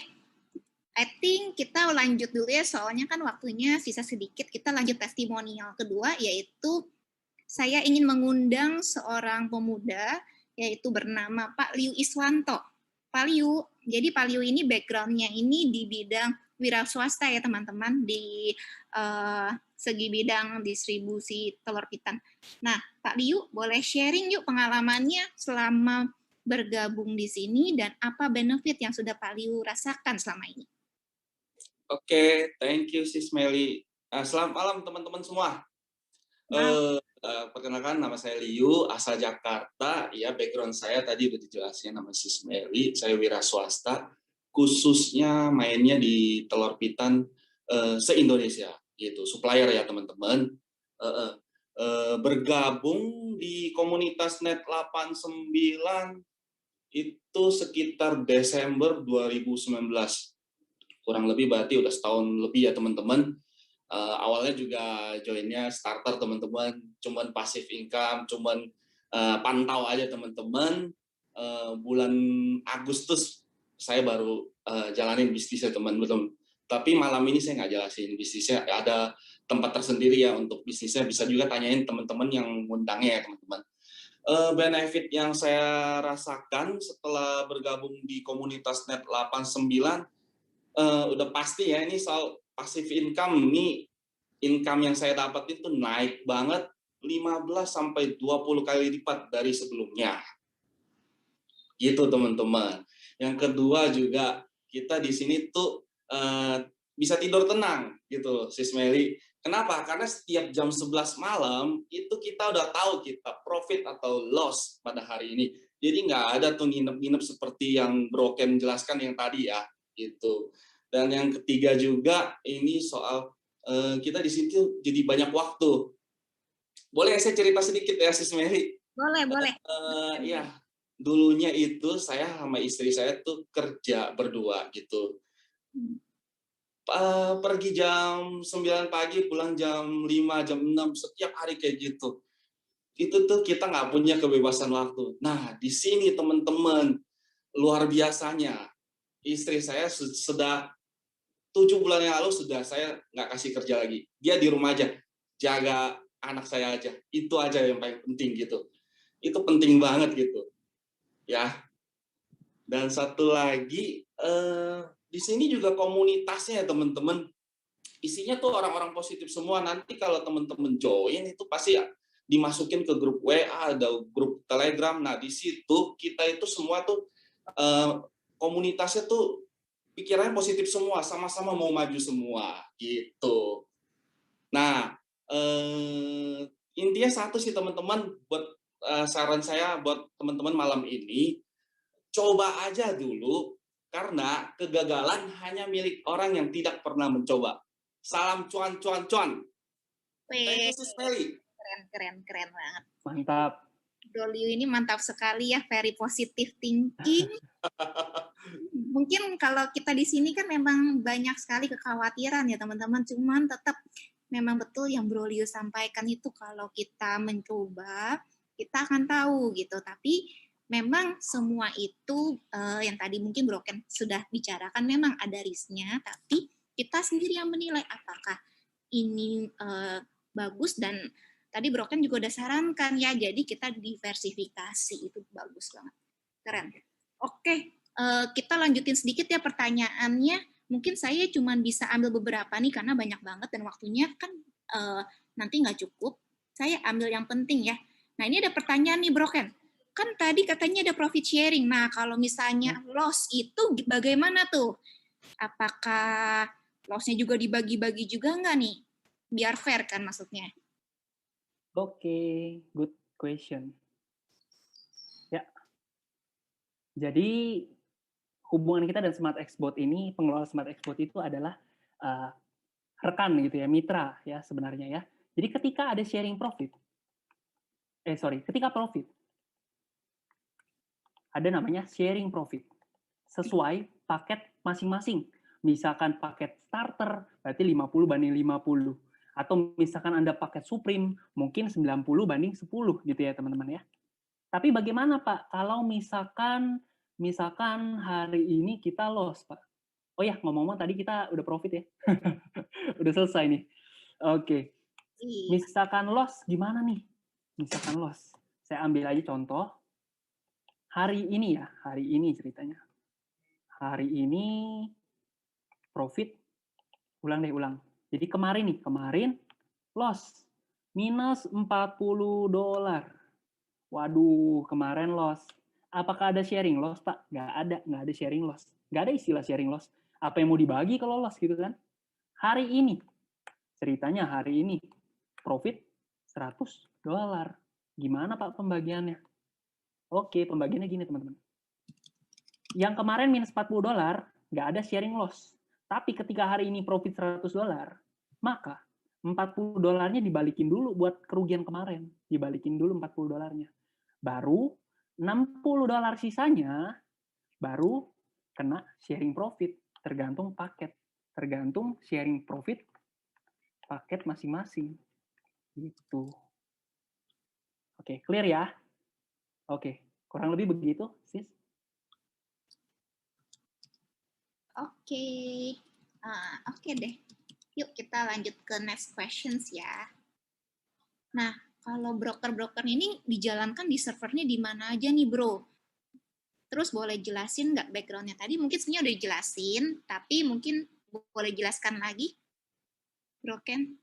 I think kita lanjut dulu ya, soalnya kan waktunya sisa sedikit. Kita lanjut testimonial kedua, yaitu saya ingin mengundang seorang pemuda, yaitu bernama Pak Liu Iswanto. Pak Liu, jadi Pak Liu ini background-nya ini di bidang wira swasta ya teman-teman, di segi bidang distribusi telur pitan. Nah, Pak Liu boleh sharing yuk pengalamannya selama bergabung di sini dan apa benefit yang sudah Pak Liu rasakan selama ini. Oke, thank you Sis Meli. Selamat malam teman-teman semua. Perkenalkan nama saya Liu, asal Jakarta. Ya, background saya tadi udah dijelasin nama Sis Meli. Saya wira swasta, khususnya mainnya di telur pitan se-Indonesia gitu, supplier ya teman-teman. Bergabung di komunitas Net 89 itu sekitar Desember 2019. Kurang lebih berarti udah setahun lebih ya teman-teman. Awalnya juga joinnya starter teman-teman, cuman passive income, cuman pantau aja teman-teman. Bulan Agustus saya baru jalanin bisnisnya teman-teman. Tapi malam ini saya nggak jelasin bisnisnya, ada tempat tersendiri ya untuk bisnisnya, bisa juga tanyain teman-teman yang ngundangnya ya teman-teman. Benefit yang saya rasakan setelah bergabung di komunitas Net 89 udah pasti ya, ini soal passive income. Ini income yang saya dapat itu naik banget 15-20 kali lipat dari sebelumnya. Gitu teman-teman. Yang kedua juga kita di sini tuh bisa tidur tenang gitu Sis Meli. Kenapa? Karena setiap jam 11 malam itu kita udah tahu kita profit atau loss pada hari ini. Jadi nggak ada tuh nginep-nginep seperti yang Broken jelaskan yang tadi ya gitu. Dan yang ketiga juga ini soal kita di sini jadi banyak waktu. Boleh saya cerita sedikit ya Sis Meli? Boleh. Ya, dulunya itu saya sama istri saya tuh kerja berdua gitu. Pergi jam 9 pagi, pulang jam 5, jam 6, setiap hari kayak gitu. Itu tuh kita nggak punya kebebasan waktu. Nah, di sini teman-teman, luar biasanya, istri saya sudah 7 bulan yang lalu sudah saya nggak kasih kerja lagi. Dia di rumah aja, jaga anak saya aja. Itu aja yang paling penting gitu. Itu penting banget gitu. Ya. Dan satu lagi, di sini juga komunitasnya ya teman-teman. Isinya tuh orang-orang positif semua. Nanti kalau teman-teman join itu pasti dimasukin ke grup WA, ada grup Telegram. Nah, di situ kita itu semua tuh komunitasnya tuh pikirannya positif semua, sama-sama mau maju semua gitu. Nah, intinya satu sih teman-teman, buat saran saya buat teman-teman malam ini, coba aja dulu, karena kegagalan hanya milik orang yang tidak pernah mencoba. Salam cuan cuan cuan. Thank you, Sis Meli. Keren banget. Mantap. Bro Liu ini mantap sekali ya, very positive thinking. Mungkin kalau kita di sini kan memang banyak sekali kekhawatiran ya teman-teman, cuman tetap memang betul yang Bro Liu sampaikan itu, kalau kita mencoba, kita akan tahu gitu. Tapi memang semua itu yang tadi mungkin Bro Ken sudah bicarakan, memang ada risknya, tapi kita sendiri yang menilai apakah ini bagus. Dan tadi Bro Ken juga udah sarankan ya, jadi kita diversifikasi, itu bagus banget. Keren. Oke, kita lanjutin sedikit ya pertanyaannya. Mungkin saya cuma bisa ambil beberapa nih karena banyak banget dan waktunya kan nanti nggak cukup. Saya ambil yang penting ya. Nah, ini ada pertanyaan nih Bro Ken. Kan tadi katanya ada profit sharing. Nah, kalau misalnya loss itu bagaimana tuh? Apakah loss-nya juga dibagi-bagi juga nggak nih? Biar fair kan maksudnya. Oke, good question. Ya. Jadi hubungan kita dan Smart Xbot ini, pengelola Smart Xbot itu adalah rekan gitu ya, mitra ya sebenarnya ya. Jadi ketika ada sharing profit, ketika profit, ada namanya sharing profit sesuai paket masing-masing. Misalkan paket starter berarti 50 banding 50. Atau misalkan Anda paket Supreme, mungkin 90 banding 10 gitu ya teman-teman ya. Tapi bagaimana Pak kalau misalkan hari ini kita loss Pak? Oh ya, ngomong-ngomong tadi kita udah profit ya. Udah selesai nih. Oke. Misalkan loss gimana nih? Misalkan loss. Saya ambil aja contoh. Hari ini ceritanya. Hari ini profit, ulang. Jadi kemarin loss minus $40. Waduh, kemarin loss. Apakah ada sharing loss, Pak? Nggak ada sharing loss. Nggak ada istilah sharing loss. Apa yang mau dibagi kalau loss gitu kan? Hari ini, ceritanya hari ini, profit $100. Gimana Pak pembagiannya? Oke, pembagiannya gini teman-teman. Yang kemarin minus $40, nggak ada sharing loss. Tapi ketika hari ini profit $100, maka $40-nya dibalikin dulu buat kerugian kemarin. Dibalikin dulu $40-nya. Baru $60 sisanya baru kena sharing profit. Tergantung paket. Tergantung sharing profit paket masing-masing. Gitu. Oke, clear ya? Oke, kurang lebih begitu, sis. Oke. Oke deh. Yuk kita lanjut ke next questions ya. Nah, kalau broker-broker ini dijalankan di servernya di mana aja nih, Bro? Terus boleh jelasin nggak background-nya tadi? Mungkin sebenarnya udah dijelasin, tapi mungkin boleh jelaskan lagi, Bro Ken?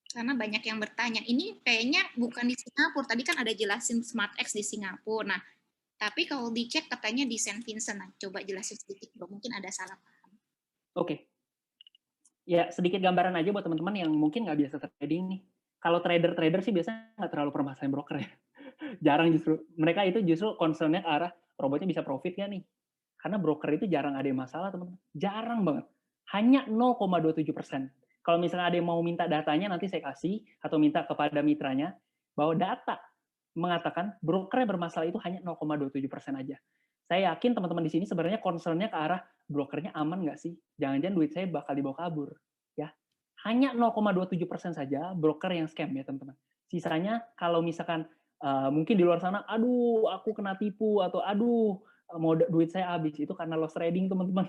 Karena banyak yang bertanya. Ini kayaknya bukan di Singapura. Tadi kan ada jelasin SmartX di Singapura. Nah, tapi kalau dicek katanya di St. Vincent. Nah, coba jelasin sedikit, Bro. Mungkin ada salah paham. Oke. Ya, sedikit gambaran aja buat teman-teman yang mungkin nggak biasa trading nih. Kalau trader sih biasanya nggak terlalu permasalahan broker ya. Jarang justru. Mereka itu justru concern-nya ke arah robotnya bisa profit nggak nih? Karena broker itu jarang ada yang masalah, teman-teman. Jarang banget. Hanya 0,27%. Kalau misalnya ada yang mau minta datanya, nanti saya kasih, atau minta kepada mitranya, bahwa data mengatakan broker yang bermasalah itu hanya 0,27% aja. Saya yakin teman-teman di sini sebenarnya concern-nya ke arah brokernya aman nggak sih? Jangan-jangan duit saya bakal dibawa kabur, ya. Hanya 0,27% saja broker yang scam ya teman-teman. Sisanya kalau misalkan mungkin di luar sana, aduh aku kena tipu atau aduh mau duit saya habis, itu karena loss trading teman-teman.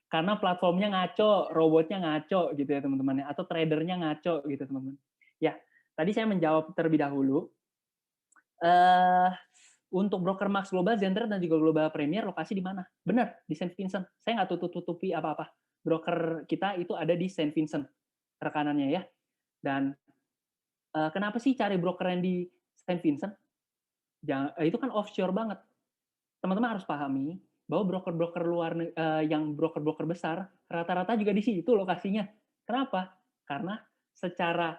Karena platformnya ngaco, robotnya ngaco gitu ya teman-teman, atau tradernya ngaco gitu teman-teman. Ya, tadi saya menjawab terlebih dahulu. Untuk broker Max Global, Zentrade, dan juga Global Premier, lokasi di mana? Benar, di Saint Vincent. Saya nggak tutup-tutupi apa-apa. Broker kita itu ada di Saint Vincent, rekanannya ya. Dan kenapa sih cari broker yang di Saint Vincent? Itu kan offshore banget. Teman-teman harus pahami bahwa broker-broker luar yang broker-broker besar rata-rata juga di situ lokasinya. Kenapa? Karena secara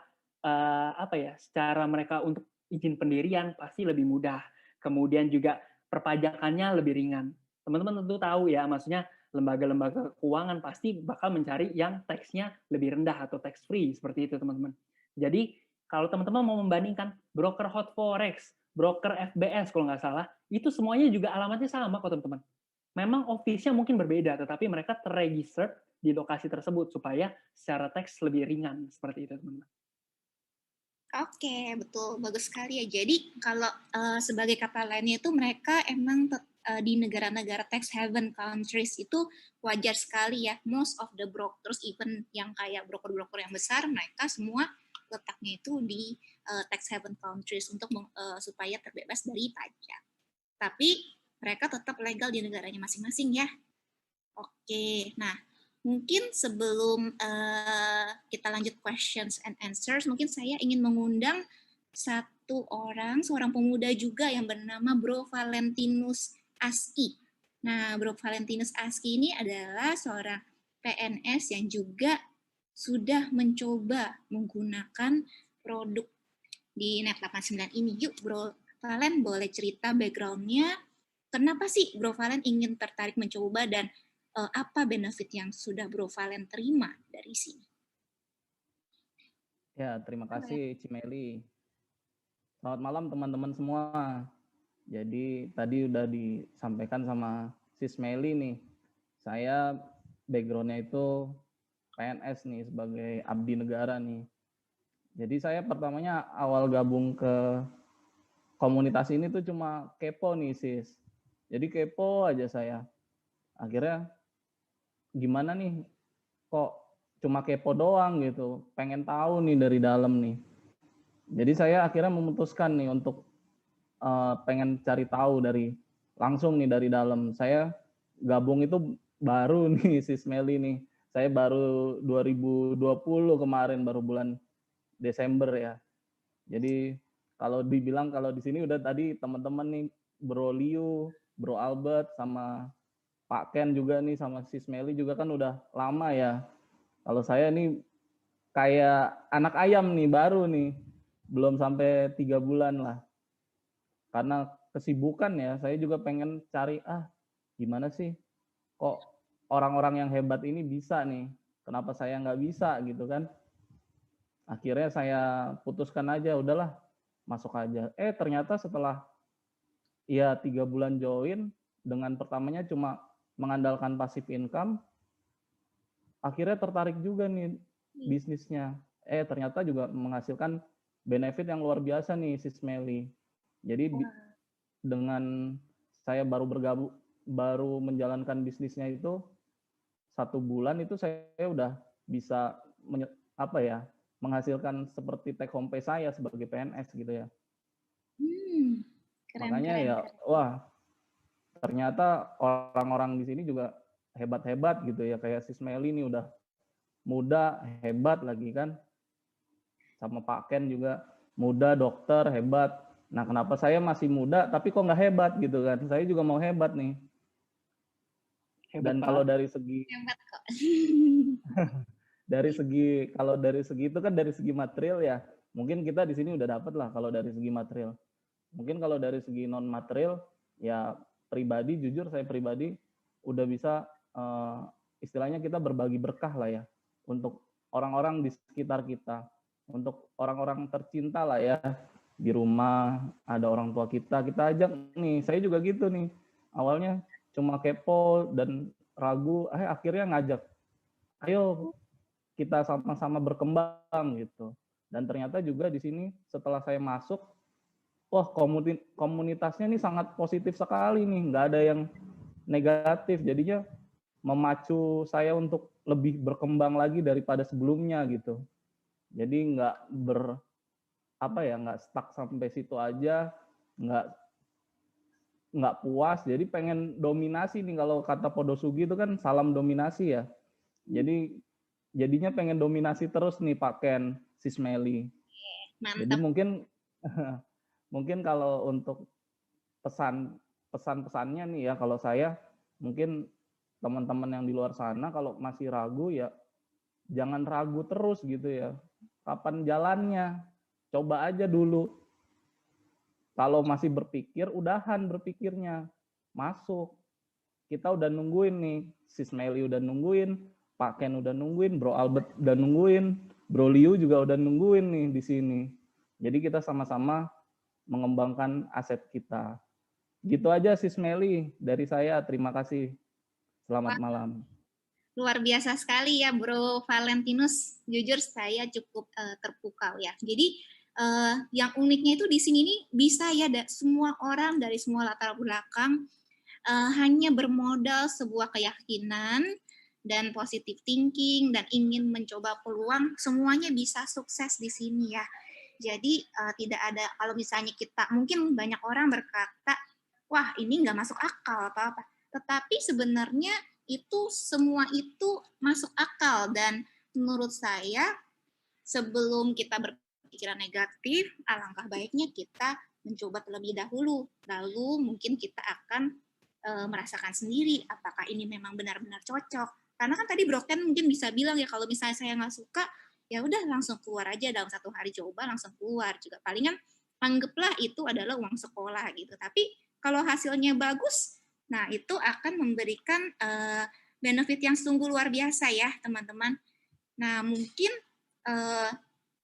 secara mereka untuk izin pendirian pasti lebih mudah. Kemudian juga perpajakannya lebih ringan. Teman-teman tentu tahu ya, maksudnya lembaga-lembaga keuangan pasti bakal mencari yang tax-nya lebih rendah atau tax free seperti itu teman-teman. Jadi kalau teman-teman mau membandingkan broker hot forex, broker FBS kalau nggak salah, itu semuanya juga alamatnya sama kok teman-teman. Memang office-nya mungkin berbeda, tetapi mereka terregister di lokasi tersebut supaya secara teks lebih ringan seperti itu teman-teman. Oke, betul, bagus sekali ya. Jadi kalau sebagai kata lainnya itu mereka emang di negara-negara tax haven countries itu wajar sekali ya. Most of the brokers, even yang kayak broker-broker yang besar, mereka semua letaknya itu di tax haven countries untuk supaya terbebas dari pajak. Tapi mereka tetap legal di negaranya masing-masing ya. Oke, nah mungkin sebelum kita lanjut questions and answers, mungkin saya ingin mengundang seorang pemuda juga yang bernama Bro Valentinus Aski. Nah, Bro Valentinus Aski ini adalah seorang PNS yang juga sudah mencoba menggunakan produk di Net89 ini. Yuk, Bro Valen, boleh cerita background-nya? Kenapa sih Bro Valen ingin tertarik mencoba dan apa benefit yang sudah Bro Valen terima dari sini? Ya, terima kasih Cimeli. Selamat malam teman-teman semua. Jadi tadi udah disampaikan sama Sis Meli nih. Saya background-nya itu PNS nih, sebagai abdi negara nih. Jadi saya pertamanya awal gabung ke komunitas ini tuh cuma kepo nih Sis. Jadi kepo aja saya. Akhirnya gimana nih, kok cuma kepo doang gitu, pengen tahu nih dari dalam nih. Jadi saya akhirnya memutuskan nih untuk pengen cari tahu langsung nih dari dalam. Saya gabung itu baru nih Sis Meli nih. Saya baru 2020 kemarin, baru bulan Desember ya. Jadi kalau dibilang kalau di sini udah tadi teman-teman nih, Bro Liu, Bro Albert, sama Pak Ken juga nih, sama Sis Meli juga kan udah lama ya. Kalau saya nih kayak anak ayam nih, baru nih, belum sampai 3 bulan lah. Karena kesibukan ya, saya juga pengen cari, gimana sih kok orang-orang yang hebat ini bisa nih, kenapa saya nggak bisa gitu kan. Akhirnya saya putuskan aja, udahlah masuk aja. Ternyata setelah 3 bulan join, dengan pertamanya cuma mengandalkan passive income, akhirnya tertarik juga nih bisnisnya. Ternyata juga menghasilkan benefit yang luar biasa nih Sis Meli. Jadi dengan saya baru menjalankan bisnisnya itu 1 bulan itu saya udah bisa menghasilkan seperti take home pay saya sebagai PNS gitu ya. Makanya wah, ternyata orang-orang di sini juga hebat-hebat gitu ya, kayak Sis Meli ini udah muda, hebat lagi kan. Sama Pak Ken juga muda, dokter, hebat. Nah, kenapa saya masih muda tapi kok nggak hebat gitu kan? Saya juga mau hebat nih. Hebat. Dan kalau dari segi hebat kok. Kalau dari segi itu kan dari segi material ya. Mungkin kita di sini udah dapat lah kalau dari segi material. Mungkin kalau dari segi non material ya pribadi, jujur saya pribadi udah bisa istilahnya kita berbagi berkah lah ya untuk orang-orang di sekitar kita, untuk orang-orang tercinta lah ya. Di rumah ada orang tua kita ajak nih. Saya juga gitu nih. Awalnya cuma kepo dan ragu, akhirnya ngajak, ayo kita sama-sama berkembang gitu. Dan ternyata juga di sini setelah saya masuk, wah komunitasnya ini sangat positif sekali nih, nggak ada yang negatif, jadinya memacu saya untuk lebih berkembang lagi daripada sebelumnya gitu. Jadi nggak stuck sampai situ aja, nggak puas, jadi pengen dominasi nih, kalau kata Podosugi itu kan salam dominasi ya. Jadinya pengen dominasi terus nih Pak Ken, Sis Meli. Jadi Mantap. mungkin kalau untuk pesan-pesannya nih ya, kalau saya mungkin teman-teman yang di luar sana kalau masih ragu ya jangan ragu terus gitu ya. Kapan jalannya? Coba aja dulu. Kalau masih berpikir, udahan berpikirnya. Masuk. Kita udah nungguin nih. Sis Meli udah nungguin, Pak Ken udah nungguin, Bro Albert udah nungguin, Bro Liu juga udah nungguin nih di sini. Jadi kita sama-sama mengembangkan aset kita. Gitu aja Sis Meli dari saya. Terima kasih. Selamat malam. Luar biasa sekali ya Bro Valentinus. Jujur saya cukup terpukau ya. Jadi yang uniknya itu di sini nih bisa ya semua orang dari semua latar belakang hanya bermodal sebuah keyakinan dan positive thinking dan ingin mencoba peluang, semuanya bisa sukses di sini ya. Jadi tidak ada, kalau misalnya kita, mungkin banyak orang berkata, wah ini nggak masuk akal atau apa. Tetapi sebenarnya itu semua itu masuk akal, dan menurut saya sebelum kita berpikiran negatif, alangkah baiknya kita mencoba terlebih dahulu. Lalu mungkin kita akan merasakan sendiri apakah ini memang benar-benar cocok. Karena kan tadi Bro Ken mungkin bisa bilang ya, kalau misalnya saya nggak suka, ya udah langsung keluar aja, dalam 1 hari coba langsung keluar juga. Palingan anggaplah itu adalah uang sekolah gitu. Tapi kalau hasilnya bagus, nah itu akan memberikan benefit yang sungguh luar biasa ya teman-teman. Nah mungkin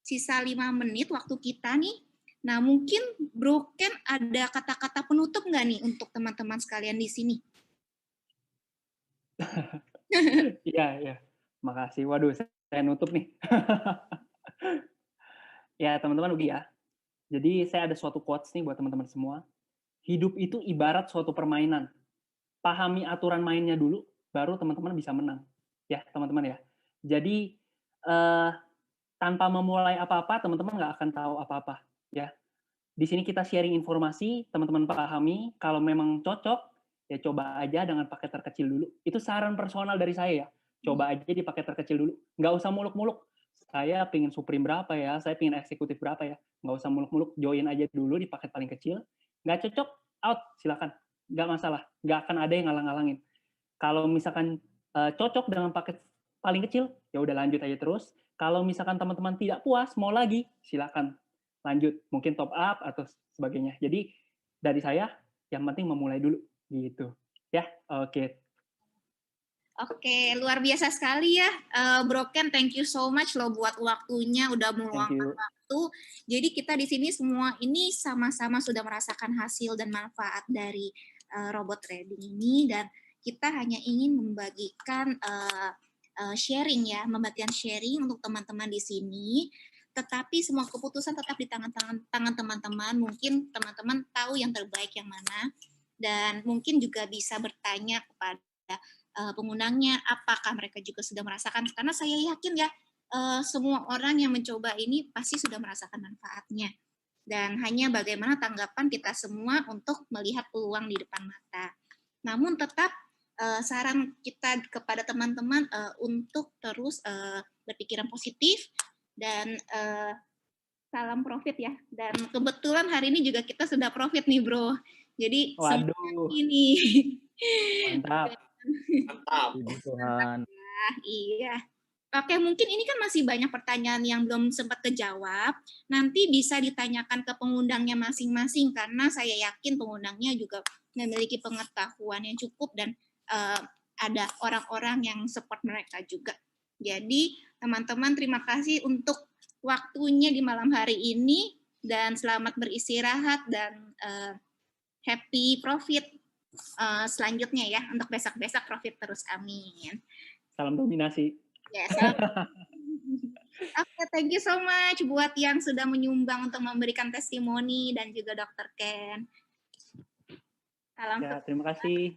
sisa 5 menit waktu kita nih. Nah mungkin Bro Ken ada kata-kata penutup nggak nih untuk teman-teman sekalian di sini? Iya. Makasih. Waduh, saya nutup nih. Ya, teman-teman udah ya. Jadi saya ada suatu quotes nih buat teman-teman semua. Hidup itu ibarat suatu permainan. Pahami aturan mainnya dulu, baru teman-teman bisa menang. Ya, teman-teman ya. Jadi tanpa memulai apa-apa, teman-teman nggak akan tahu apa-apa. Ya. Di sini kita sharing informasi, teman-teman pahami. Kalau memang cocok, ya coba aja dengan paket terkecil dulu. Itu saran personal dari saya ya. Coba aja di paket terkecil dulu. Nggak usah muluk-muluk. Saya pengen Supreme berapa ya, saya pengen eksekutif berapa ya. Nggak usah muluk-muluk, join aja dulu di paket paling kecil. Nggak cocok, out, silakan. Nggak masalah. Nggak akan ada yang ngalang-ngalangin. Kalau misalkan cocok dengan paket paling kecil, ya udah lanjut aja terus. Kalau misalkan teman-teman tidak puas, mau lagi, silakan lanjut. Mungkin top up atau sebagainya. Jadi dari saya, yang penting memulai dulu. Gitu. Ya, oke. Oke, luar biasa sekali ya, Bro Ken. Thank you so much loh buat waktunya, udah meluangkan waktu. Jadi kita di sini semua ini sama-sama sudah merasakan hasil dan manfaat dari robot trading ini, dan kita hanya ingin membagikan sharing ya, membagikan sharing untuk teman-teman di sini. Tetapi semua keputusan tetap di tangan teman-teman. Mungkin teman-teman tahu yang terbaik yang mana, dan mungkin juga bisa bertanya kepada pengundangnya, apakah mereka juga sudah merasakan, karena saya yakin ya semua orang yang mencoba ini pasti sudah merasakan manfaatnya, dan hanya bagaimana tanggapan kita semua untuk melihat peluang di depan mata. Namun tetap saran kita kepada teman-teman untuk terus berpikiran positif dan salam profit ya. Dan kebetulan hari ini juga kita sudah profit nih Bro, jadi waduh, ini mantap. Mantap. Tuhan. Iya. Oke, mungkin ini kan masih banyak pertanyaan yang belum sempat kejawab. Nanti bisa ditanyakan ke pengundangnya masing-masing, karena saya yakin pengundangnya juga memiliki pengetahuan yang cukup dan ada orang-orang yang support mereka juga. Jadi, teman-teman terima kasih untuk waktunya di malam hari ini, dan selamat beristirahat dan happy profit. selanjutnya ya, untuk besok-besok profit terus, amin. Salam dominasi. Yes. Oke, thank you so much buat yang sudah menyumbang untuk memberikan testimoni dan juga Dr. Ken. Salam. Ya, terima kasih.